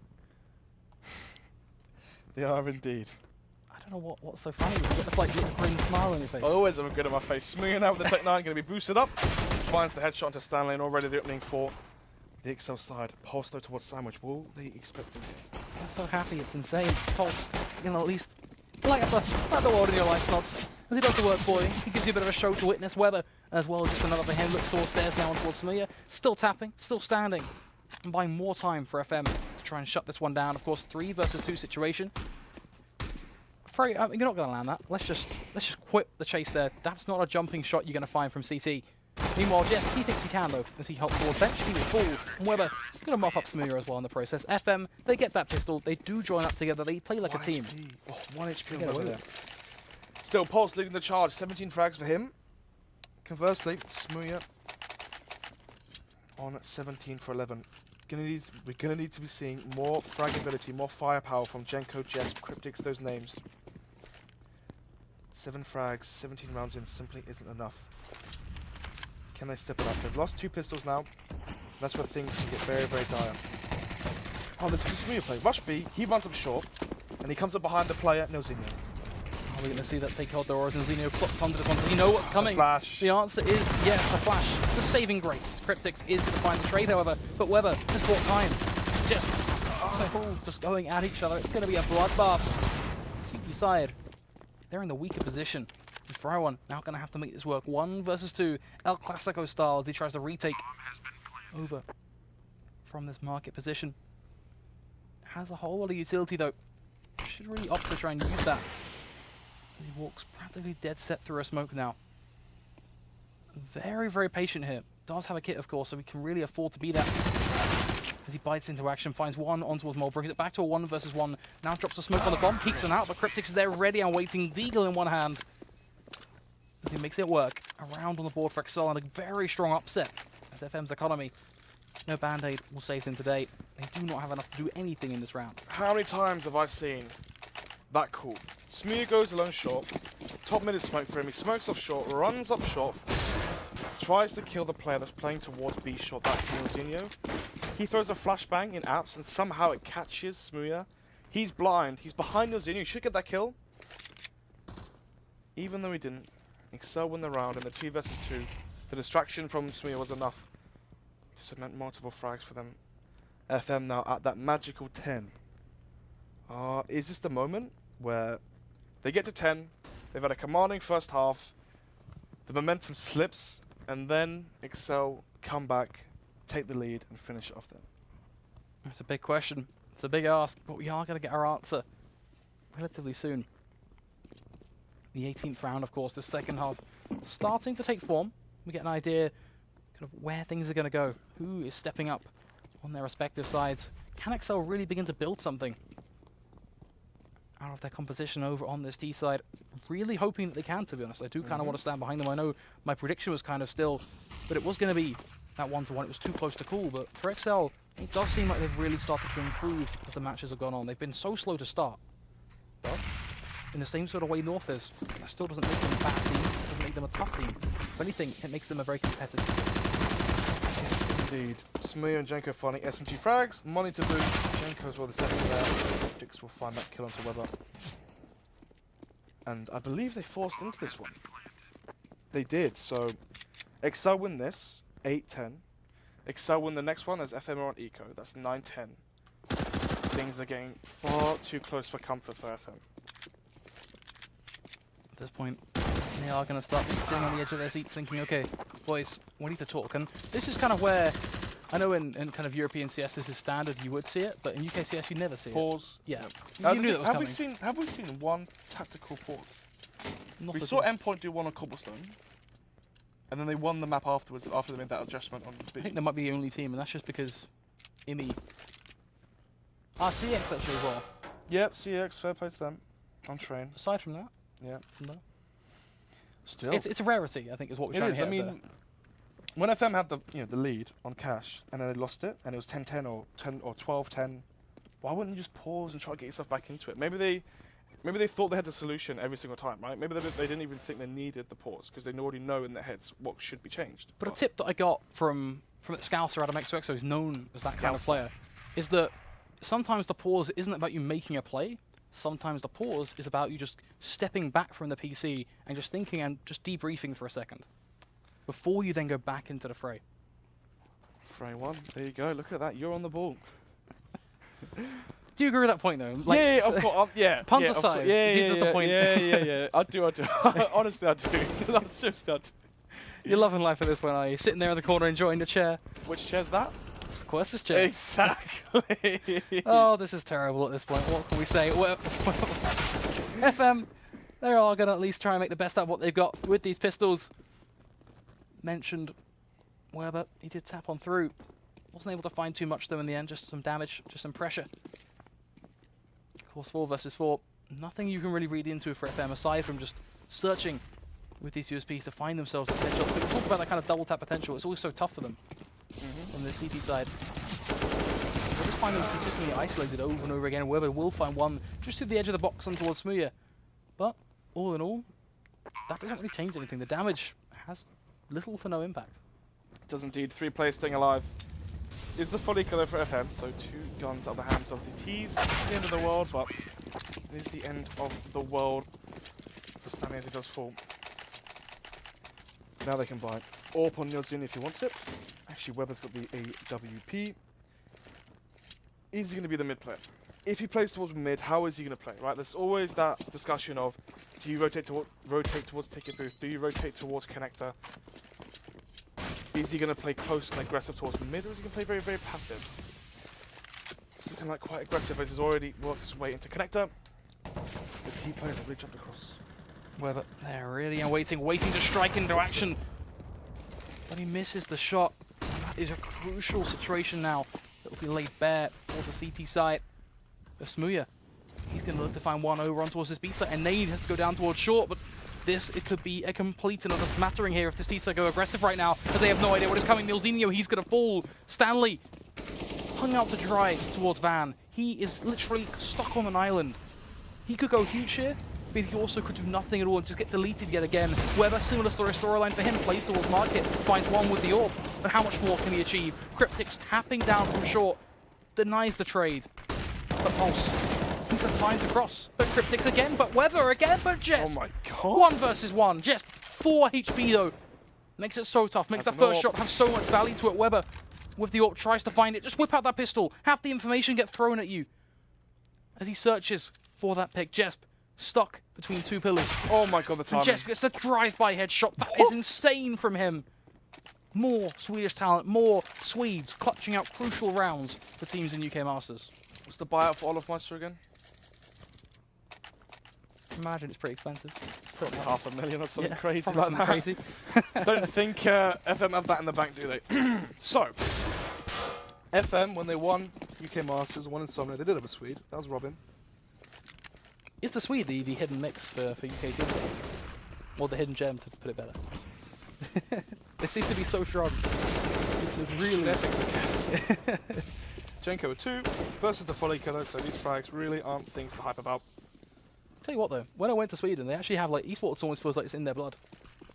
They are indeed. I don't know what's so funny. You've got this like little grin smile on your face. Always have a grin on my face. Smoothing out with the Tech 9, going to be boosted up. Finds the headshot into Stanley, and already the opening for the exceL side. Pulse though towards Sandwich. Will they expect him here? I'm so happy, it's insane. Pulse, you know, at least light up the world in your life slots. As he does the work for you, he gives you a bit of a show to witness. Weather as well, just another for him. Looks towards stairs now towards Smear. Still tapping, still standing, and buying more time for FM to try and shut this one down. Of course, 3 versus 2 situation. Afraid, you're not going to land that. Let's just quit the chase there. That's not a jumping shot you're going to find from CT. Meanwhile, Jeff, he thinks he can though, as he helps towards bench. He will fall, and Weber is going to mop up Smear as well in the process. FM, they get that pistol. They do join up together. They play like a team. Oh, 1 HP on Weber there. Still, Pulse leading the charge. 17 frags for him. Conversely, Smear on 17 for 11. We're gonna need to be seeing more frag ability, more firepower from Jenko, Jess, Cryptics, those names. 7 frags, 17 rounds in simply isn't enough. Can they step it up? They've lost 2 pistols now. That's where things can get very, very dire. Oh, this is Smear play. Rush B, he runs up short, and he comes up behind the player, Nozinho. Are we going to see that take hold the Origin? Zinio clocked onto this one. Does he know what's coming? The flash. The answer is yes, the flash. The saving grace. Cryptics is going to find the trade, however, but Weber has bought time. Just going at each other. It's going to be a bloodbath. CT side, they're in the weaker position. And Frywon now going to have to make this work. 1 versus 2, El Clasico style, as he tries to retake over from this market position. Has a whole lot of utility though. Should really opt to try and use that. He walks practically dead set through a smoke now. Very, very patient here. Does have a kit, of course, so he can really afford to be that. As he bites into action, finds one on towards Mole, brings it back to a 1 versus 1. Now drops the smoke on the bomb, peeks him out, but Cryptics is there ready and waiting. Deagle in one hand. As he makes it work. Around on the board for exceL, and a very strong upset. As FM's economy. No band-aid will save him today. They do not have enough to do anything in this round. How many times have I seen that call? Smear goes alone short, top mid is smoke for him, he smokes off short, runs up short, tries to kill the player that's playing towards B short, that's Nozinho. He throws a flashbang in apps and somehow it catches Smear. He's blind, he's behind Nozinho, he should get that kill. Even though he didn't, exceL win the round and the 2 versus 2. The distraction from Smear was enough to cement multiple frags for them. FM now at that magical 10. Is this the moment where they get to 10, they've had a commanding first half, the momentum slips, and then exceL come back, take the lead, and finish it off then? That's a big question. It's a big ask, but we are going to get our answer relatively soon. The 18th round, of course, the second half starting to take form. We get an idea kind of where things are going to go, who is stepping up on their respective sides. Can exceL really begin to build something out of their composition over on this T side? Really hoping that they can, to be honest. I do kind of want to stand behind them. I know my prediction was kind of still, but it was going to be that 1-1. It was too close to call, but for exceL, it does seem like they've really started to improve as the matches have gone on. They've been so slow to start. But in the same sort of way North is, that still doesn't make them a bad team, doesn't make them a tough team. If anything, it makes them a very competitive team. Yes, indeed. Smear and Jenko finding SMG frags, money to boot. Jenko's well the second there. Dix will find that kill onto Weber. And I believe they forced into this one. They did, so exceL win this, 8-10. exceL win the next one as FM are on Eco, that's 9-10. Things are getting far too close for comfort for FM. At this point, they are going to start sitting on the edge of their seats thinking, okay, boys, we need to talk. And this is kind of where, I know in kind of European CS this is standard, you would see it, but in UKCS you never see it. Pause. Yeah. You knew that was coming. Have we seen one tactical pause? We saw Endpoint do one on Cobblestone, and then they won the map afterwards after they made that adjustment on B. I think they might be the only team, and that's just because IMI... CX actually as well. Yep, CX, fair play to them. On train. Aside from that, Yeah. No. Still. It's a rarity, I think, is what we're It trying is. to I hit mean, when FM had the lead on cash and then they lost it and it was 10-10 or 10 or 12-10, why wouldn't you just pause and try to get yourself back into it? Maybe they thought they had the solution every single time, right? Maybe they didn't even think they needed the pause because they already know in their heads what should be changed. But a tip that I got from the Scouser out of exeL, who's known as that kind of player, is that sometimes the pause isn't about you making a play. Sometimes the pause is about you just stepping back from the PC and just thinking and just debriefing for a second before you then go back into the fray. Fray 1, there you go. Look at that. You're on the ball. Do you agree with that point, though? Like, yeah, of course. Yeah. Punt yeah, aside. Yeah, the point. yeah. I do. Honestly, I do. Seriously, I do. You're loving life at this point, are you? Sitting there in the corner enjoying the chair. Which chair's that? Of course, this chair. Exactly. Oh, this is terrible at this point. What can we say? Well, FM, they're all going to at least try and make the best out of what they've got with these pistols. Mentioned Weber, he did tap on through. Wasn't able to find too much, though, in the end. Just some damage, just some pressure. Of course, 4 versus 4. Nothing you can really read into for FM, aside from just searching with these USPs to find themselves potential. We talk about that kind of double tap potential. It's always so tough for them on the CT side. They just find them consistently isolated over and over again. Weber will find one just through the edge of the box on towards Smooya. But all in all, that doesn't really change anything. The damage has little to no impact. It does indeed. 3 players staying alive. Is the fully killer for FM, so 2 guns out of the hands of the T's. It's the end of the world, but it is the end of the world for Stanley as he does fall. Now they can buy AWP on Yozin if he wants it. Actually, Weber's got the AWP. Is he going to be the mid player? If he plays towards mid, how is he going to play, right? There's always that discussion of, do you rotate towards ticket booth? Do you rotate towards connector? Is he going to play close and aggressive towards mid, or is he going to play very, very passive? He's looking like quite aggressive as he's already worked his way into connector. The T players have really jumped across. Weber, they're really waiting to strike into action. But he misses the shot. And that is a crucial situation now that will be laid bare for the CT side of Smooya. He's going to look to find one over on towards this B side, and Nade has to go down towards short, but it could be a complete another smattering here if this T side go aggressive right now, as they have no idea what is coming. Milzinho, he's going to fall. Stanley hung out to dry towards Van. He is literally stuck on an island. He could go huge here, but he also could do nothing at all and just get deleted yet again. Weber, similar storyline for him, plays towards market, finds one with the AWP, but how much more can he achieve? Cryptic's tapping down from short, denies the trade, but Pulse, he's the time to cross. But Cryptic's again, but Weber again, but Jet. Oh my god. 1 versus 1, Jet 4 HP though. Makes it so tough, makes the first shot have so much value to it. Weber, with the AWP, tries to find it, just whip out that pistol, have the information get thrown at you. As he searches for that pick, Jesp stuck between 2 pillars. Oh my god, the timing. And Jesp gets the drive-by headshot. That is insane from him. More Swedish talent, more Swedes clutching out crucial rounds for teams in UK Masters. What's the buyout for Olof Meister again? Imagine it's pretty expensive. $500,000 or something crazy probably like that. crazy. Don't think FM have that in the bank, do they? So, FM, when they won UK Masters, won Insomnia, they did have a Swede. That was Robin. Is the Swede the hidden mix for UK teams? Or the hidden gem, to put it better? It seems to be so strong. It's really Jenko with 2 versus the Folly Killer, so these frags really aren't things to hype about. Tell you what though, when I went to Sweden, they actually have like esports almost feels like it's in their blood.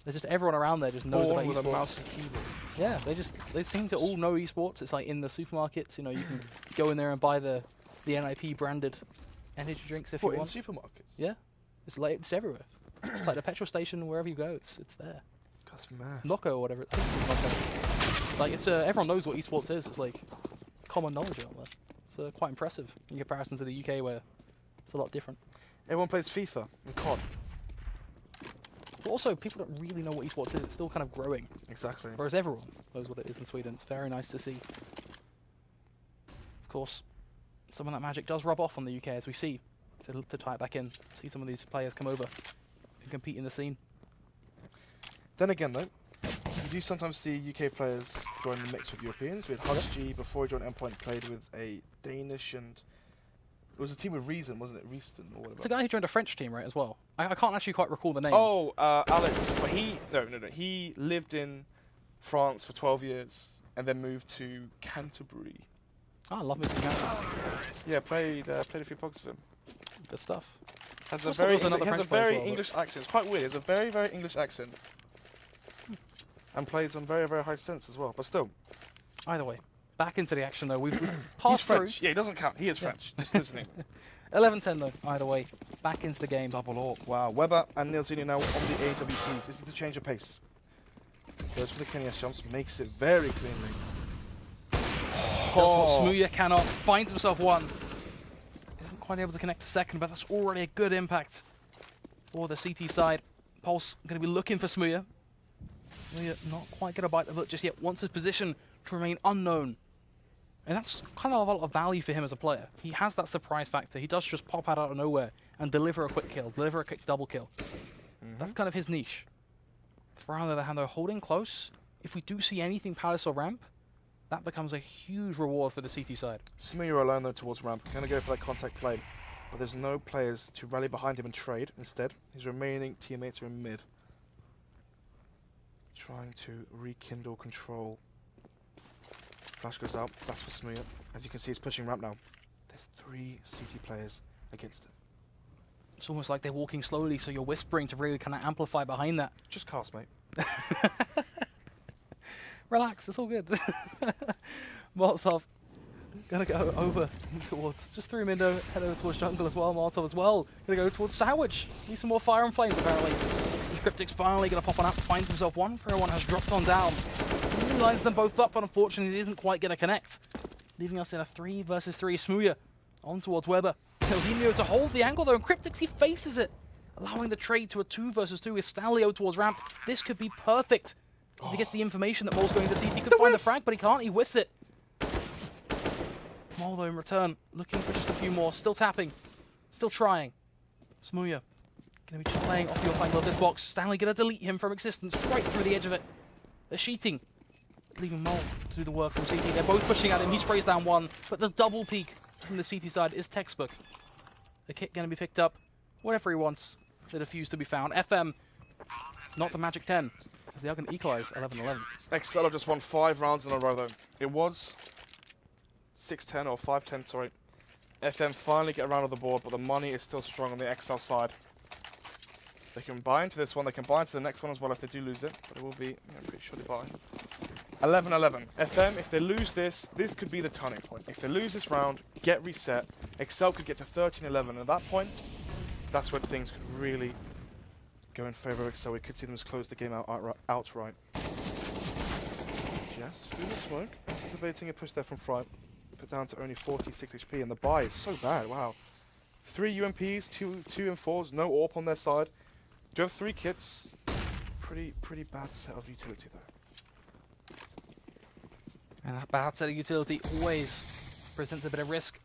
They're just everyone around there just knows about with esports. a mouse and keyboard. Yeah, they seem to all know esports. It's like in the supermarkets, you know, you can go in there and buy the NIP branded energy drinks if you want. In supermarkets? Yeah, it's everywhere. It's like the petrol station, wherever you go, it's there. That's mad. Nocco or whatever. I think it's Nocco. Like it's everyone knows what esports is. It's like common knowledge out there. It's quite impressive in comparison to the UK where it's a lot different. Everyone plays FIFA and COD. But also, people don't really know what esports is. It's still kind of growing. Exactly. Whereas everyone knows what it is in Sweden. It's very nice to see. Of course, some of that magic does rub off on the UK, as we see. To tie it back in, see some of these players come over and compete in the scene. Then again, though, you do sometimes see UK players join the mix with Europeans. We had HusG before he joined Endpoint, played with a Danish and It was a team with Reason, wasn't it? Reaston or whatever. It's a guy who joined a French team, right, as well. I can't actually quite recall the name. Oh, Alex. But no. He lived in France for 12 years and then moved to Canterbury. Oh, I love me some Canterbury. Yeah, played a few pogs with him. Good stuff. Has I a thought there very, was another he has a French player as very well, English accent. It's quite weird. He has a very, very English accent. And plays on very, very high sense as well. But still. Either way, back into the action though. We've He's passed through. French. Yeah, he doesn't count. He is French. Just lives in England. 11-10 though, either way. Back into the game. Double AWP. Wow. Weber and neilzenia now on the AWPs. This is the change of pace. Goes for the KNS jumps. Makes it very cleanly. Does what smooya cannot. Finds himself one. Isn't quite able to connect the second, but that's already a good impact for the CT side. Pulse going to be looking for smooya. smooya not quite going to bite the bullet just yet. Wants his position to remain unknown. And that's kind of a lot of value for him as a player. He has that surprise factor. He does just pop out of nowhere and deliver a quick kill, deliver a quick double kill. That's kind of his niche. For on the other hand, though, holding close, if we do see anything Palace or ramp, that becomes a huge reward for the CT side. smooya alone though towards ramp. Going to go for that contact play. But there's no players to rally behind him and trade. Instead, his remaining teammates are in mid. Trying to rekindle control. Flash goes out. That's for smooya. As you can see, he's pushing ramp now. There's 3 CT players against him. It's almost like they're walking slowly, so you're whispering to really kind of amplify behind that. Just cast, mate. Relax, it's all good. Molotov gonna go over towards, just through window, head over towards jungle as well. Molotov as well, gonna go towards Sandwich. Need some more fire and flames apparently. Cryptic's finally gonna pop on up, finds himself one. 301 has dropped on down. He lines them both up, but unfortunately he isn't quite gonna connect. Leaving us in a 3 versus 3. smooya on towards Weber. neilzenia to hold the angle though, and Cryptic's, he faces it. Allowing the trade to a 2 versus 2 with Stanley towards ramp. This could be perfect. If he gets the information that Mole's going to see if he could find the frag, but he can't, he whiffs it. Mole though in return, looking for just a few more, still tapping, still trying. smooya gonna be just playing off the off angle of this box. Stanley gonna delete him from existence, right through the edge of it. They're sheeting, leaving Mole to do the work from CT. They're both pushing at him, he sprays down one, but the double peek from the CT side is textbook. The kit gonna be picked up whenever he wants. The defuse to be found. FM, not the magic 10. They are going to equalize 11-11. exceL have just won 5 rounds in a row though. It was 6-10 or 5-10, sorry. FM finally get around on the board, but the money is still strong on the exceL side. They can buy into this one, they can buy into the next one as well if they do lose it, but it will be, I'm pretty sure they buy. 11-11. FM, if they lose this, this could be the turning point. If they lose this round, get reset, exceL could get to 13-11. At that point, that's when things could really go in favour of exceL. We could see them just close the game out outright. Just through the smoke, anticipating a push there from front. Put down to only 46 HP, and the buy is so bad, wow. 3 UMPs, 2 M4s, no AWP on their side. Do have 3 kits. Pretty bad set of utility though. And that bad set of utility always presents a bit of risk.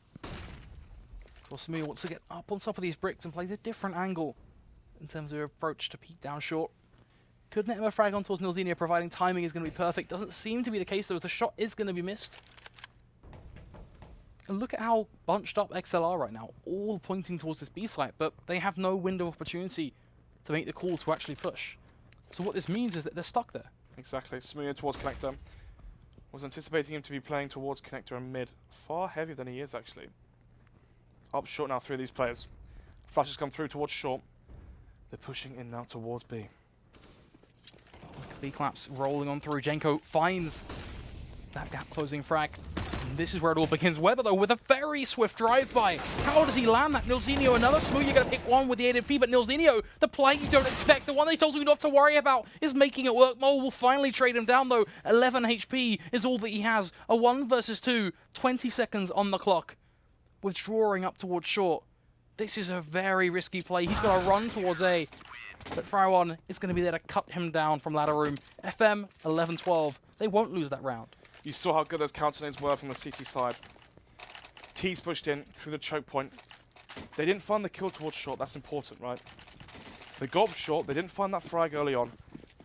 Well, smooya wants to get up on top of these bricks and plays a different angle in terms of approach to peek down short. Could net him a frag on towards neilzenia, providing timing is going to be perfect. Doesn't seem to be the case though, as the shot is going to be missed. And look at how bunched up exceL are right now, all pointing towards this B site, but they have no window of opportunity to make the call to actually push. So what this means is that they're stuck there. Exactly, smooya towards connector. Was anticipating him to be playing towards connector and mid. Far heavier than he is actually. Up short now, 3 of these players. Flashes come through towards short. They're pushing in now towards B. B claps rolling on through. Jenko finds that gap closing frag. And this is where it all begins. Weber though with a very swift drive-by. How does he land that? neilzenia, another smooya gonna pick one with the AWP, but neilzenia, the play you don't expect, the one they told you not to worry about, is making it work. Mole will finally trade him down though. 11 HP is all that he has. A 1 versus 2, 20 seconds on the clock. Withdrawing up towards short. This is a very risky play. He's going to run towards A, but Frywon is going to be there to cut him down from ladder room. FM 11-12. They won't lose that round. You saw how good those counter lanes were from the CT side. T's pushed in through the choke point. They didn't find the kill towards short. That's important, right? They got up short. They didn't find that frag early on.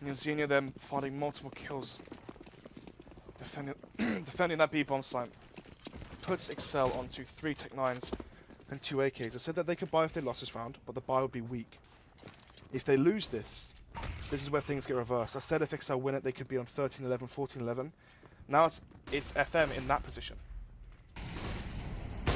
neilzenia them finding multiple kills. Defending that B bomb site. Puts exceL onto 3 Tech 9s. and 2 AKs. I said that they could buy if they lost this round, but the buy would be weak. If they lose this, this is where things get reversed. I said if exceL win it, they could be on 13-11, 14-11. Now it's FM in that position.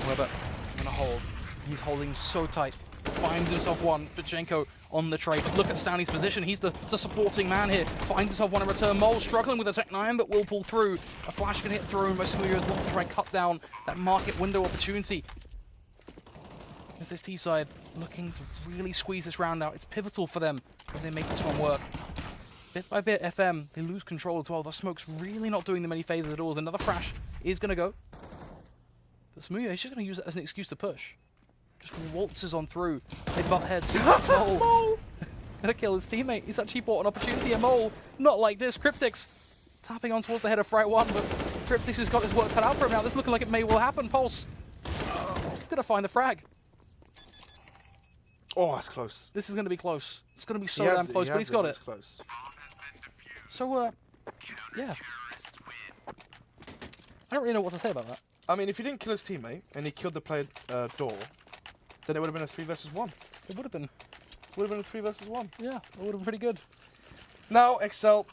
Weber gonna hold. He's holding so tight. Finds himself one. Pachenko on the trade. Look at Stanley's position. He's the supporting man here. Finds himself one in return. Mole struggling with a Tech 9, but will pull through. A flash can hit through, and Smooya as well to try and cut down that market window opportunity. As this T-side looking to really squeeze this round out. It's pivotal for them as they make this one work. Bit by bit, FM, they lose control as well. The smoke's really not doing them any favors at all. Another flash is going to go. But Smooya, he's just going to use it as an excuse to push. Just waltzes on through. They butt heads. Mole! Gonna kill his teammate. He's actually bought an opportunity. A Mole, not like this. Cryptix tapping on towards the head of Fright 1, but Cryptix has got his work cut out for him now. This is looking like it may well happen. Pulse. Did I find the frag? Oh, that's close. This is going to be close. It's going to be so damn close, but he's got it. Close. So, yeah. I don't really know what to say about that. I mean, if he didn't kill his teammate and he killed the player door, then it would have been a 3 versus 1. It would have been. Would have been a 3 versus 1. Yeah, it would have been pretty good. Now, exceL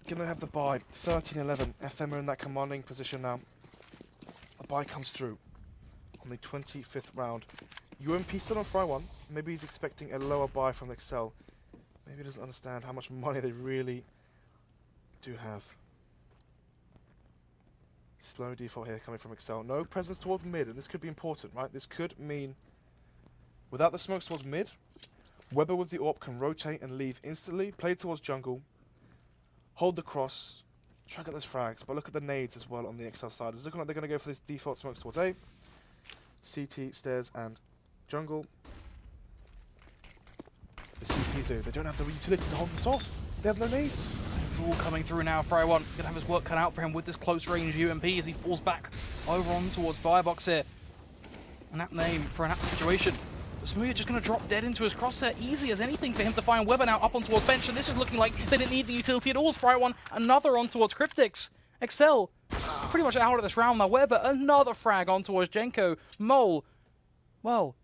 gonna have the buy. 13-11. FM are in that commanding position now. A buy comes through on the 25th round. UMP still on Fright 1. Maybe he's expecting a lower buy from exceL. Maybe he doesn't understand how much money they really do have. Slow default here coming from exceL. No presence towards mid, and this could be important, right? This could mean, without the smokes towards mid, Weber with the AWP can rotate and leave instantly, play towards jungle, hold the cross, try to get those frags, but look at the nades as well on the exceL side. It's looking like they're going to go for this default smokes towards A, CT, stairs, and jungle. The CTs do. They don't have the utility to hold this off. They have no nades. It's all coming through now. Fright 1 gonna have his work cut out for him with this close range UMP as he falls back over on towards Firebox here. An apt name for an apt situation. Smooya just gonna drop dead into his crosshair. Easy as anything for him to find Weber now up on towards bench, and this is looking like they didn't need the utility at all. Fright 1, another on towards Cryptix. exceL pretty much out of this round now. Weber, another frag on towards Jenko. Mole, well,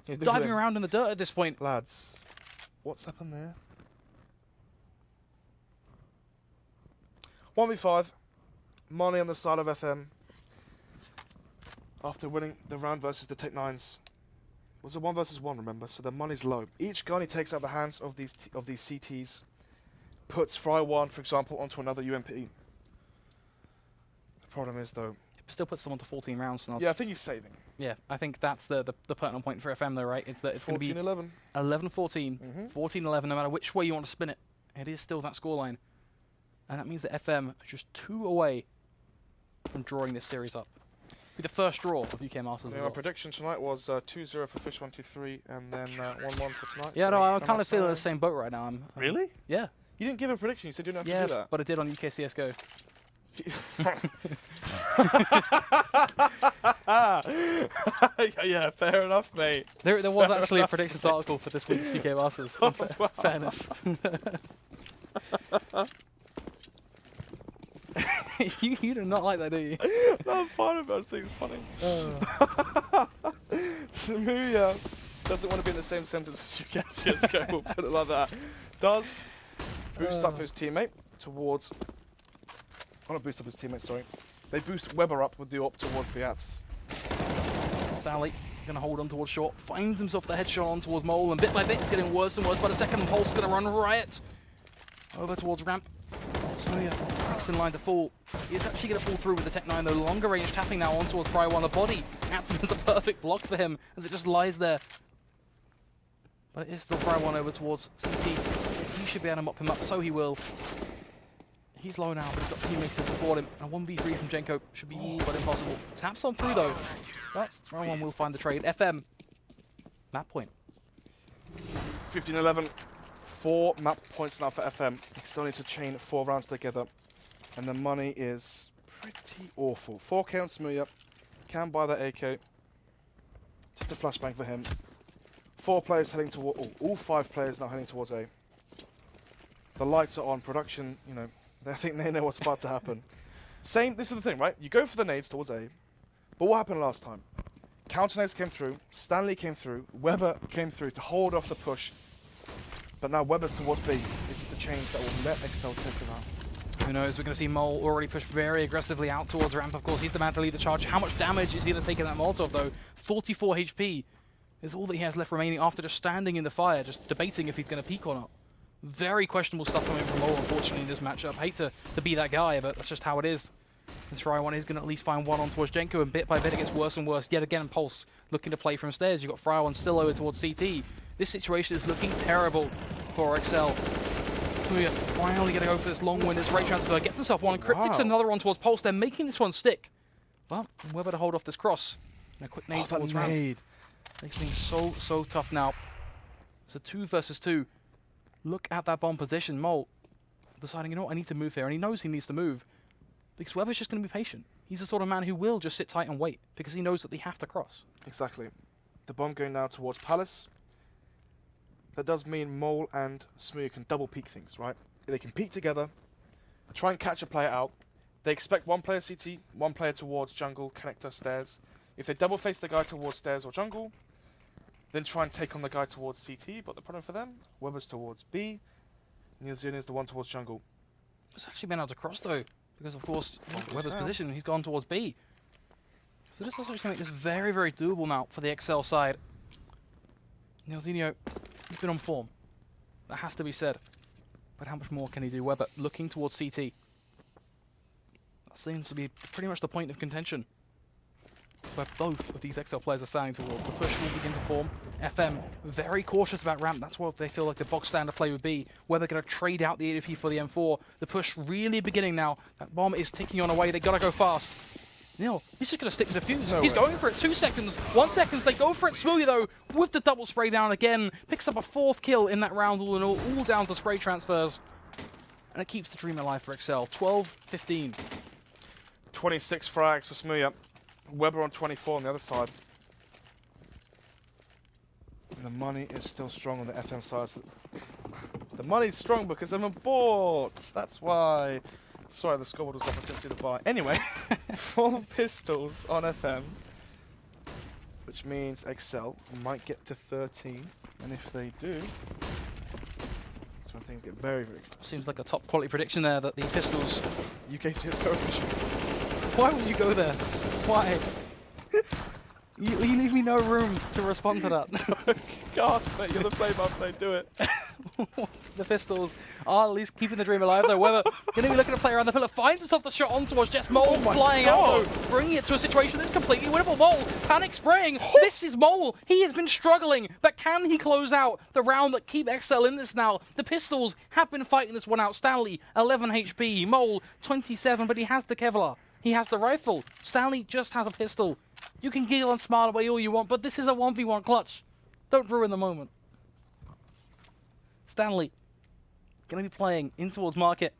diving around in the dirt at this point. Lads, what's happened there? 1v5, money on the side of FM. After winning the round versus the Tech 9s. It was a 1 versus 1, remember, so the money's low. Each gun he takes out of the hands of these CTs puts Fright 1, for example, onto another UMP. The problem is, though... It still puts them onto 14 rounds. Yeah, I think he's saving. Yeah, I think that's the pertinent point for FM, though, right? It's that it's going to be 14-11. 11-14, 14-11, no matter which way you want to spin it. It is still that scoreline. And that means that FM are just 2 away from drawing this series up. Be the first draw of UK Masters. Yeah, my prediction tonight was 2-0 for Fish123 and then 1-1 for tonight. Yeah, so no, I kind of feel in the same boat right now. Really? Yeah. You didn't give a prediction, you said you didn't have to do that. But I did on UKCSGO. Yeah, fair enough, mate. There was actually a predictions article for this week's UK Masters, in fairness. you do not like that, do you? No, I'm fine about it. It's funny. Smooya doesn't want to be in the same sentence as UKCSGO, we'll put it like that. Does boost up his teammate towards... Oh, not boost up his teammate, sorry. They boost Weber up with the AWP towards Biabs. Stanley going to hold on towards short, finds himself the headshot on towards Mole, and bit by bit it's getting worse and worse. By the second, Pulse going to run riot over towards ramp. Smooya next in line to fall. He's actually going to fall through with the Tech 9, though. Longer range tapping now on towards Fright 1. The body acts as the perfect block for him as it just lies there. But it is still Fright 1 over towards CT. He should be able to mop him up, so he will. He's low now, but he's got teammates to support him. And a 1v3 from Jenko should be easy but impossible. Taps on through, though. But Fright 1 will find the trade. FM, map point. 15-11. 4 map points now for FM. They still need to chain 4 rounds together. And the money is pretty awful. 4k on Smooya. Can buy that AK. Just a flashbang for him. 4 players heading toward... all 5 players now heading towards A. The lights are on. Production, you know, I think they know what's about to happen. This is the thing, right? You go for the nades towards A. But what happened last time? Counter-nades came through, Stanley came through, Weber came through to hold off the push. But now Weber's towards B. This is the change that will let exceL take it out. Who knows, we're going to see Mole already push very aggressively out towards ramp. Of course, he's the man to lead the charge. How much damage is he going to take in that Molotov, though? 44 HP is all that he has left remaining after just standing in the fire, just debating if he's going to peek or not. Very questionable stuff coming from Mole, unfortunately, in this matchup. Hate to be that guy, but that's just how it is. This Fry1 is going to at least find one on towards Jenko, and bit by bit it gets worse and worse. Yet again, Pulse looking to play from stairs. You've got Fry1 still over towards CT. This situation is looking terrible for exceL. We're finally going to go for this long-winded spray transfer. Gets himself one. Cryptic's another one towards Pulse. They're making this one stick. Well, Weber to hold off this cross. And a quick nade towards ramp. Makes things so tough now. It's a 2 versus 2. Look at that bomb position. Mole deciding, you know what, I need to move here. And he knows he needs to move. Because Weber's just going to be patient. He's the sort of man who will just sit tight and wait. Because he knows that they have to cross. Exactly. The bomb going now towards Palace. That does mean Mole and Smooth can double peek things, right? They can peek together, try and catch a player out. They expect one player CT, one player towards jungle, connector, stairs. If they double face the guy towards stairs or jungle, then try and take on the guy towards CT. But the problem for them, Weber's towards B, Neilzian is the one towards jungle. It's actually been able to cross though, because of course Weber's position, he's gone towards B. So this is actually going to make this very, very doable now for the exceL side. Neilzinho, he's been on form. That has to be said. But how much more can he do? Weber looking towards CT. That seems to be pretty much the point of contention. It's where both of these exceL players are standing towards. The push will begin to form. FM very cautious about ramp. That's what they feel like the box standard play would be. Weber going to trade out the AWP for the M4. The push really beginning now. That bomb is ticking on away. They got to go fast. Neil, he's just going to stick to the fuse. He's going for it. 2 seconds. 1 second. They go for it. Smoothie, though, with the double spray down again. Picks up a 4th kill in that round, all in all down to spray transfers. And it keeps the dream alive for exceL. 12-15. 26 frags for Smoothie. Weber on 24 on the other side. And the money is still strong on the FM side. So the money's strong because I'm a bot. That's why. Sorry, the scoreboard was off. I couldn't see the bar. Anyway, 4 pistols on FM, which means exceL might get to 13. And if they do, that's when things get very, very close. Seems like a top quality prediction there that the pistols. UKCSGO official. Why would you go there? Why? You leave me no room to respond to that. God, mate, you're the play-by-play. Do it. The pistols are at least keeping the dream alive though. Weber going to be looking to play around the pillar, finds himself the shot on towards Jess. Mole flying out though, bringing it to a situation that's completely winnable. Mole, panic spraying. This is Mole. He has been struggling, but can he close out the round that keep exceL in this now? The pistols have been fighting this one out. Stanley, 11 HP. Mole, 27, but he has the Kevlar. He has the rifle. Stanley just has a pistol. You can giggle and smile away all you want, but this is a 1v1 clutch. Don't ruin the moment. Stanley, going to be playing in towards market.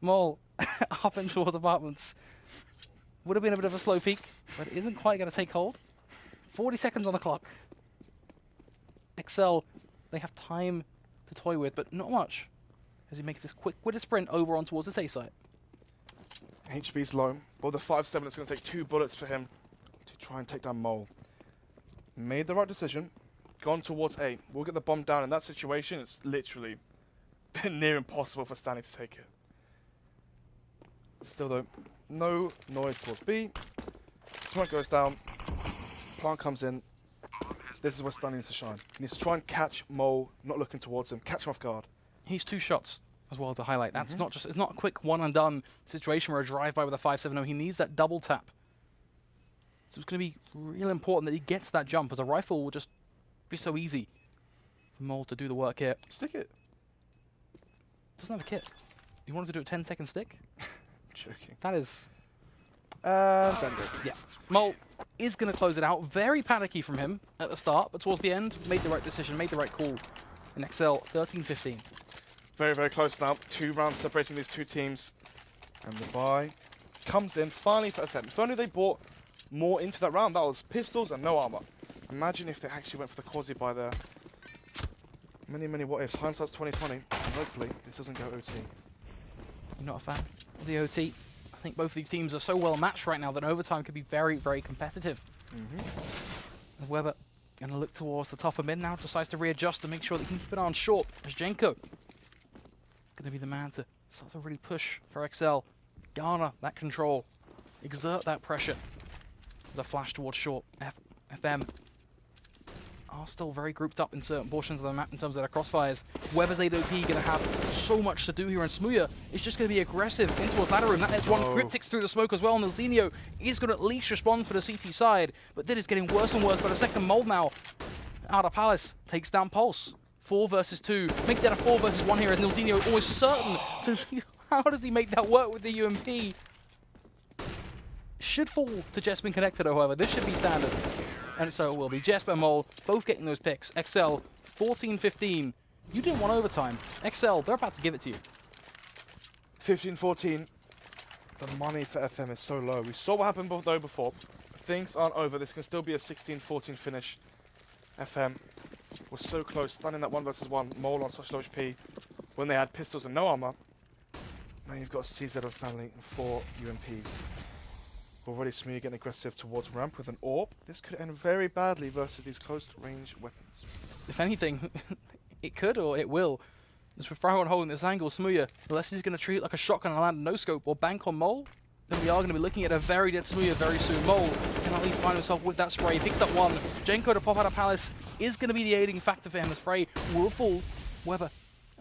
Mole, up in towards apartments. Would have been a bit of a slow peak, but it isn't quite going to take hold. 40 seconds on the clock. exceL, they have time to toy with, but not much. As he makes this quick-witted sprint over on towards this A site. HP's low. Well, the 5-7, it's going to take 2 bullets for him to try and take down Mole. Made the right decision. Gone towards A. We'll get the bomb down. In that situation, it's literally been near impossible for Stanley to take it. Still though, no noise towards B. Smoke goes down. Plant comes in. This is where Stanley needs to shine. He needs to try and catch Mole, not looking towards him. Catch him off guard. He's 2 shots as well to highlight. That's not just, it's not a quick one and done situation where a drive-by with a 5-7. No, he needs that double tap. So it's going to be real important that he gets that jump, as a rifle will just be so easy for Mole to do the work here. Stick it. Doesn't have a kit. You wanted to do a 10-second stick? Joking. That is... yeah. Mole is going to close it out. Very panicky from him at the start, but towards the end, made the right decision, made the right call. In exceL, 13-15. Very, very close now. 2 rounds separating these 2 teams. And the buy comes in finally for FM. If only they bought more into that round. That was pistols and no armor. Imagine if they actually went for the quasi buy there. Many, many what ifs. Hindsight's 2020. And hopefully this doesn't go OT. You're not a fan of the OT? I think both of these teams are so well matched right now that overtime could be very, very competitive. And Weber going to look towards the top of mid now, decides to readjust to make sure that he can keep it on short. As Jenko going to be the man to start to really push for exceL. Garner that control, exert that pressure. The flash towards short. FM are still very grouped up in certain portions of the map in terms of their crossfires. Weber's AWP going to have so much to do here, and smooya is just going to be aggressive in towards ladder room. That is one Cryptics through the smoke as well, and Nilzinho is going to at least respond for the CT side, but that is getting worse and worse by the second. Mold now out of Palace takes down Pulse. 4 versus 2. Make that a 4 versus 1 here, as Nilzinho always certain to... How does he make that work with the UMP? Should fall to Jesper connected, however. This should be standard. And so it will be. Jesper and Mole both getting those picks. exceL, 14-15. You didn't want overtime. exceL, they're about to give it to you. 15-14. The money for FM is so low. We saw what happened though before. Things aren't over. This can still be a 16-14 finish. FM was so close, stunning that 1 versus 1. Mole on such low HP when they had pistols and no armor. Now you've got CZ on Stanley and 4 UMPs. Already smooya getting aggressive towards ramp with an AWP. This could end very badly versus these close-range weapons. If anything, it could or it will. As with Fryer holding this angle, smooya, unless he's going to treat it like a shotgun and land a no-scope or bank on Mole, then we are going to be looking at a very dead smooya very soon. Mole can at least find himself with that spray. Picks up 1. Jenko to pop out of Palace is going to be the aiding factor for him. The spray will fall. Weber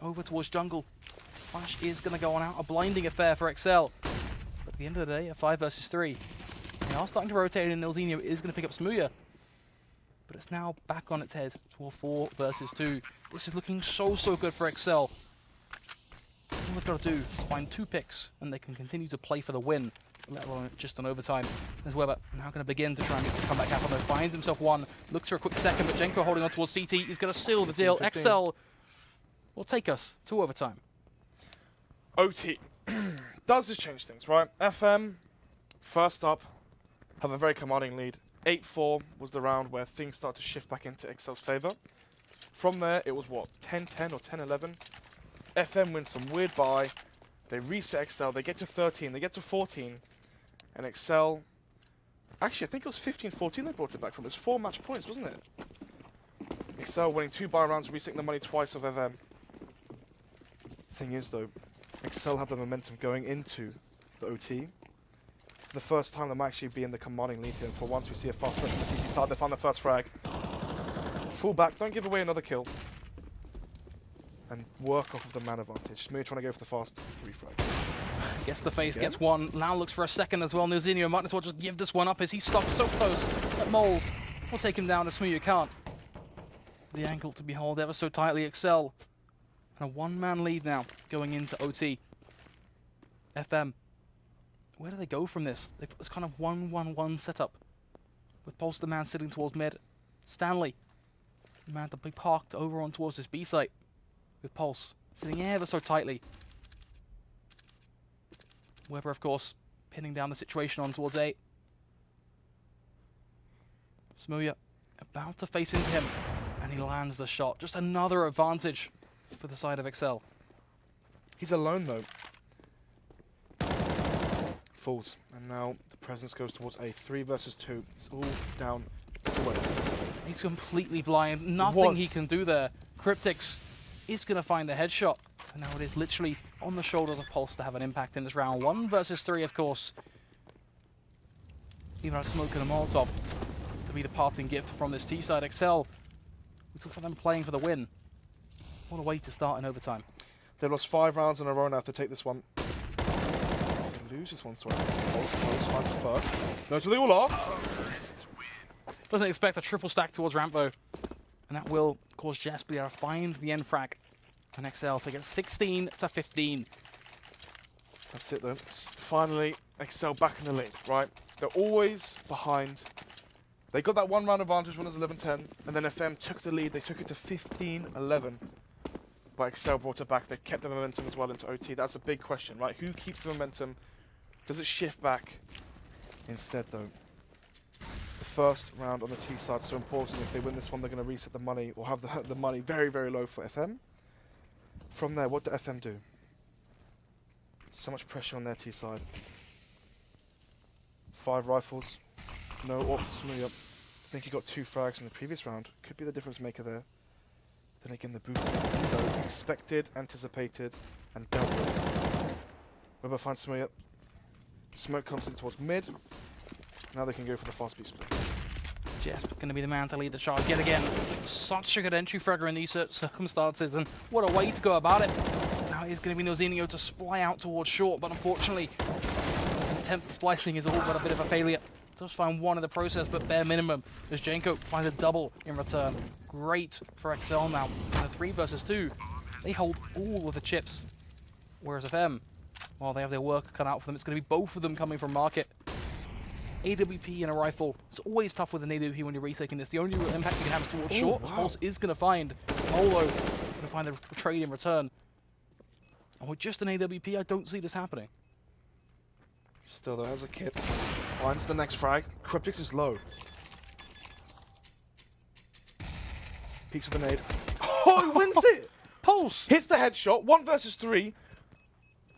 over towards jungle. Flash is going to go on out. A blinding affair for exceL. But at the end of the day, a 5 versus 3. They are starting to rotate, and Nilzinho is going to pick up smooya. But it's now back on its head to a 4 versus 2. This is looking so good for exceL. All they've got to do is find 2 picks, and they can continue to play for the win, let alone just on overtime. As Weber now going to begin to try and make the comeback happen. Finds himself 1, looks for a quick second, but Jenko holding on towards CT is going to seal the deal. exceL will take us to overtime. OT. Does this change things, right? FM, first up, have a very commanding lead. 8-4 was the round where things start to shift back into exceL's favor. From there, it was what, 10-10 or 10-11? FM wins some weird buy. They reset exceL, they get to 13, they get to 14. And exceL, actually I think it was 15-14 they brought it back from. It was 4 match points, wasn't it? exceL winning 2 buy rounds, resetting the money twice of FM. Thing is though, exceL have the momentum going into the OT. For the first time, they might actually be in the commanding lead here. And for once, we see a fast push from the CT side. They find the first frag. Full back, don't give away another kill. And work off of the man advantage. smooya trying to go for the fast refrag. Gets the face, gets 1. Now looks for a second as well. Nilzinho might as well just give this one up as he's stuck so close that Mole will take him down as smooya can't. The ankle to be held ever so tightly. exceL. And a 1-man lead now going into OT. FM. Where do they go from this? It's kind of 1-1-1 setup. With Pulse the man sitting towards mid. Stanley, the man to be parked over on towards this B site. With Pulse sitting ever so tightly. Weber, of course, pinning down the situation on towards A. smooya about to face into him. And he lands the shot. Just another advantage for the side of exceL. He's alone though. Falls. And now the presence goes towards A. 3 versus 2. It's all down to Weber. He's completely blind. Nothing he can do there. Cryptics is going to find the headshot. And now it is literally on the shoulders of Pulse to have an impact in this round. 1 versus 3, of course. Even a smoke and a Molotov to be the parting gift from this T-side. exceL, we talk about them playing for the win. What a way to start in overtime. They've lost 5 rounds in a row now to take this one. They lose this one, sorry. Pulse finds first. Knows where they all are. Doesn't expect a triple stack towards ramp though. And that will cause Jesper to find the end frag. And exceL take it 16-15. That's it though. Finally, exceL back in the lead, right? They're always behind. They got that 1 round advantage when it was 11-10, and then FM took the lead. They took it to 15-11. But exceL brought it back. They kept the momentum as well into OT. That's a big question, right? Who keeps the momentum? Does it shift back? Instead, though, the first round on the T side is so important. If they win this one, they're going to reset the money, or have the money very, very low for FM. From there, what do FM do? So much pressure on their T side. 5 rifles. No off for Smooya. I think he got 2 frags in the previous round. Could be the difference maker there. Then again, the boost window, expected, anticipated, and dealt with. Weber finds Smooya. Smoke comes in towards mid. Now they can go for the fast beat split. Jesp going to be the man to lead the charge yet again. Such a good entry fragger in these circumstances, and what a way to go about it. Now it is going to be Nozinho to sply out towards short, but unfortunately, the attempt at splicing is all but a bit of a failure. Does find 1 in the process, but bare minimum, as Jenko finds a double in return. Great for exceL now. In a 3 versus 2, they hold all of the chips. Whereas FM, well, they have their work cut out for them. It's going to be both of them coming from market. AWP and a rifle. It's always tough with an AWP when you're retaking this. The only real impact you can have is towards short. Wow. Pulse is going to find Molo, going to find the trade in return. And with just an AWP, I don't see this happening. Still there as a kid. Finds the next frag. Cryptix is low. Peeks with the nade. Oh, he wins it! Pulse! Hits the headshot. 1 versus 3.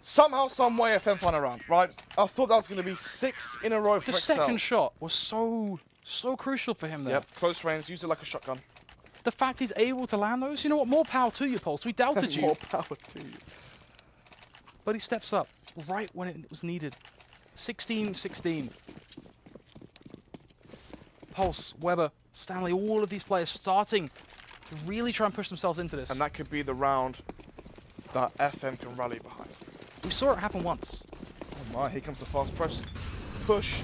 Somehow, some way, FM find a round, right? I thought that was going to be 6 in a row for The exceL. second shot was so crucial for him there. Yep, close range, use it like a shotgun. The fact he's able to land those, you know what, more power to you, Pulse. We doubted you. More power to you. But he steps up right when it was needed. 16-16. Pulse, Weber, Stanley, all of these players starting to really try and push themselves into this. And that could be the round that FM can rally behind. We saw it happen once. Oh my, here comes the fast press. Push.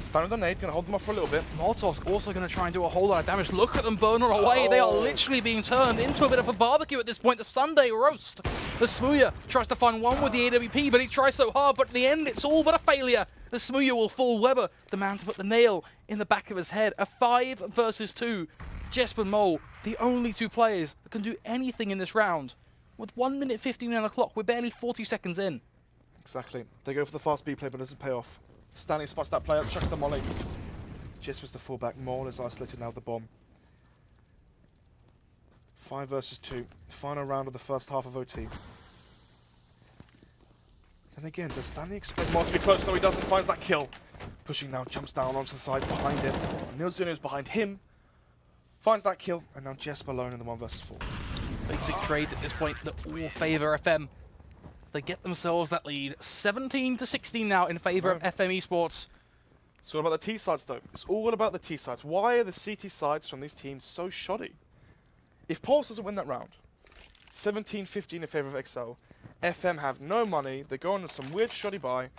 Stand with the nade, gonna hold them off for a little bit. Molotov's also going to try and do a whole lot of damage. Look at them burn her away. They are literally being turned into a bit of a barbecue at this point. The Sunday roast. The Smooya tries to find 1 with the AWP, but he tries so hard, but in the end, it's all but a failure. The Smooya will fall. Weber, the man to put the nail in the back of his head. A 5 versus 2. Jesp and Mole, the only 2 players that can do anything in this round. With 1 minute 15 on the clock, we're barely 40 seconds in. Exactly. They go for the fast B play, but it doesn't pay off. Stanley spots that player, chucks the molly. Jesp was the fullback. Mole is isolated now with the bomb. 5 versus 2. Final round of the first half of OT. And again, does Stanley expect Mole to be close? No, he doesn't. Finds that kill. Pushing now, jumps down onto the side behind him. Nozinho is behind him. Finds that kill, and now Jesp alone in the 1 versus 4. Basic trades at this point that all favour FM. They get themselves that lead. 17-16 now in favour of FM eSports. It's all about the T sides, though. It's all about the T sides. Why are the CT sides from these teams so shoddy? If Pulse doesn't win that round, 17-15 in favour of exceL, FM have no money. They go on some weird shoddy buy.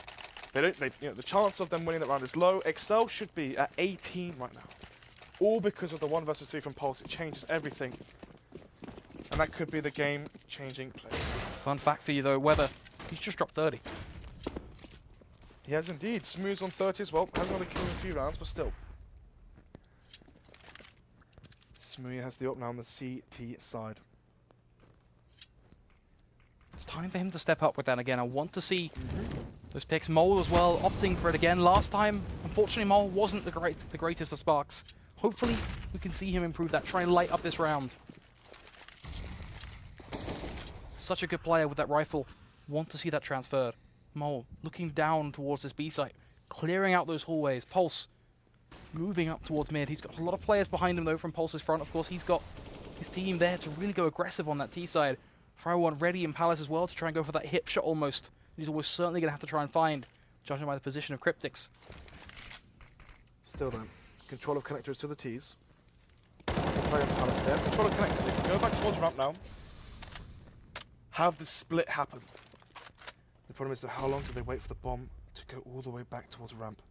The chance of them winning that round is low. exceL should be at 18 right now. All because of the 1 versus 3 from Pulse. It changes everything. And that could be the game-changing play. Fun fact for you though, Weber, he's just dropped 30. He has indeed. Smooth's on 30 as well. Hasn't got a kill in a few rounds, but still. Smooth has the up now on the CT side. It's time for him to step up with that again. I want to see those picks. Mole as well, opting for it again. Last time, unfortunately, Mole wasn't the greatest of sparks. Hopefully, we can see him improve that. Try and light up this round. Such a good player with that rifle. Want to see that transferred. Mole looking down towards this B site, clearing out those hallways. Pulse moving up towards mid. He's got a lot of players behind him though from Pulse's front. Of course, he's got his team there to really go aggressive on that T side. Fry1 ready in Palace as well to try and go for that hip shot almost. He's always certainly going to have to try and find, judging by the position of Cryptix. Still then, control of connectors to the T's. Playing Palace there. Control of connectors. They can go back towards ramp now. Have the split happen. The problem is that how long do they wait for the bomb to go all the way back towards ramp?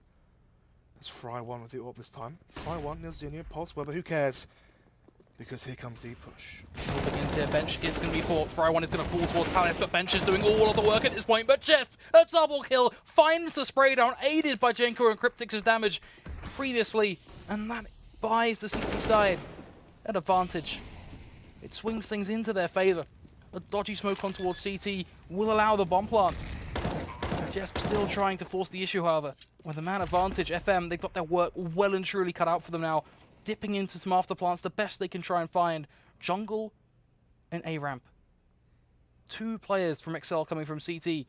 That's Fry1 with the AWP this time. Fry1, Nozinho, Pulse, Weber, who cares? Because here comes the push. Moving into here, Bench is going to be fought. Fry1 is going to fall towards Palace, but Bench is doing all of the work at this point. But Jeff, a double kill, finds the spray down, aided by Jenko and Cryptix's damage previously, and that buys the CT side an advantage. It swings things into their favour. A dodgy smoke on towards CT will allow the bomb plant. Jesp still trying to force the issue, however. With the man advantage, FM, they've got their work well and truly cut out for them now. Dipping into some after plants, the best they can try and find. Jungle and A-Ramp. 2 players from exceL coming from CT.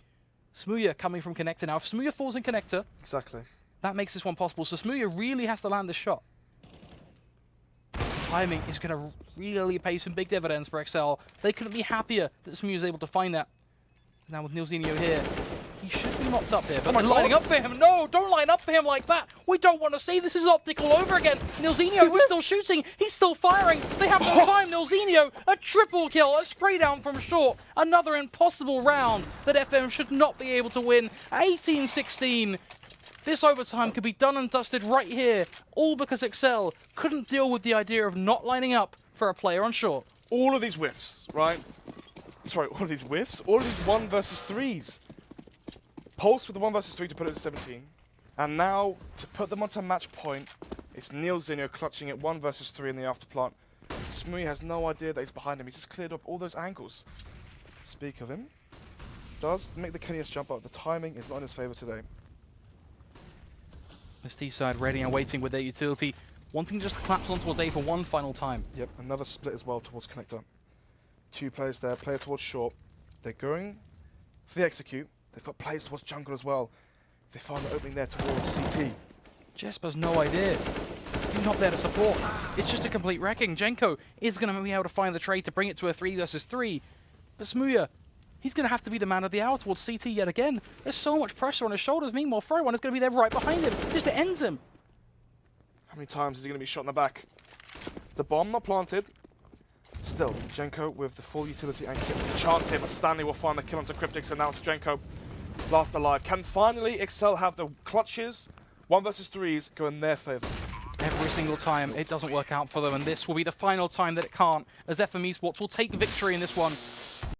Smooya coming from Connector now. If Smooya falls in Connector, Exactly. That makes this one possible. So Smooya really has to land this shot. Timing is going to really pay some big dividends for exceL. They couldn't be happier that Smooya is able to find that. Now with neilzeno here, he should be mopped up here, but they're lining up for him. No, don't line up for him like that. We don't want to see this. Is optic all over again. neilzeno was still shooting. He's still firing. They have no time. neilzeno, a triple kill, a spray down from short. Another impossible round that FM should not be able to win. 18-16. This overtime could be done and dusted right here, all because exceL couldn't deal with the idea of not lining up for a player on short. All of these whiffs, right? Sorry, all of these whiffs? All of these 1 versus 3s. Pulse with the 1 versus 3 to put it at 17. And now, to put them onto match point, it's neilzeno clutching at 1 versus 3 in the afterplant. Smooya has no idea that he's behind him. He's just cleared up all those angles. Speak of him. Does make the Kenny's jump up. The timing is not in his favor today. This T side ready and waiting with their utility, wanting just to collapse on towards A for one final time. Yep, another split as well towards connector. 2 players there, player towards short. They're going for the execute. They've got players towards jungle as well. They find the opening there towards CT. Jesper's no idea. He's not there to support. It's just a complete wrecking. Jenko is going to be able to find the trade to bring it to a 3 versus 3. But Smooya, he's going to have to be the man of the hour towards CT yet again. There's so much pressure on his shoulders. Meanwhile, Frowan is going to be there right behind him, just to end him. How many times is he going to be shot in the back? The bomb not planted. Still, Jenko with the full utility and chance here, but Stanley will find the kill onto Cryptic, so now it's Jenko last alive. Can finally exceL have the clutches? 1 versus 3s go in their favor. Every single time it doesn't work out for them, and this will be the final time that it can't, as FM eSports will take victory in this one.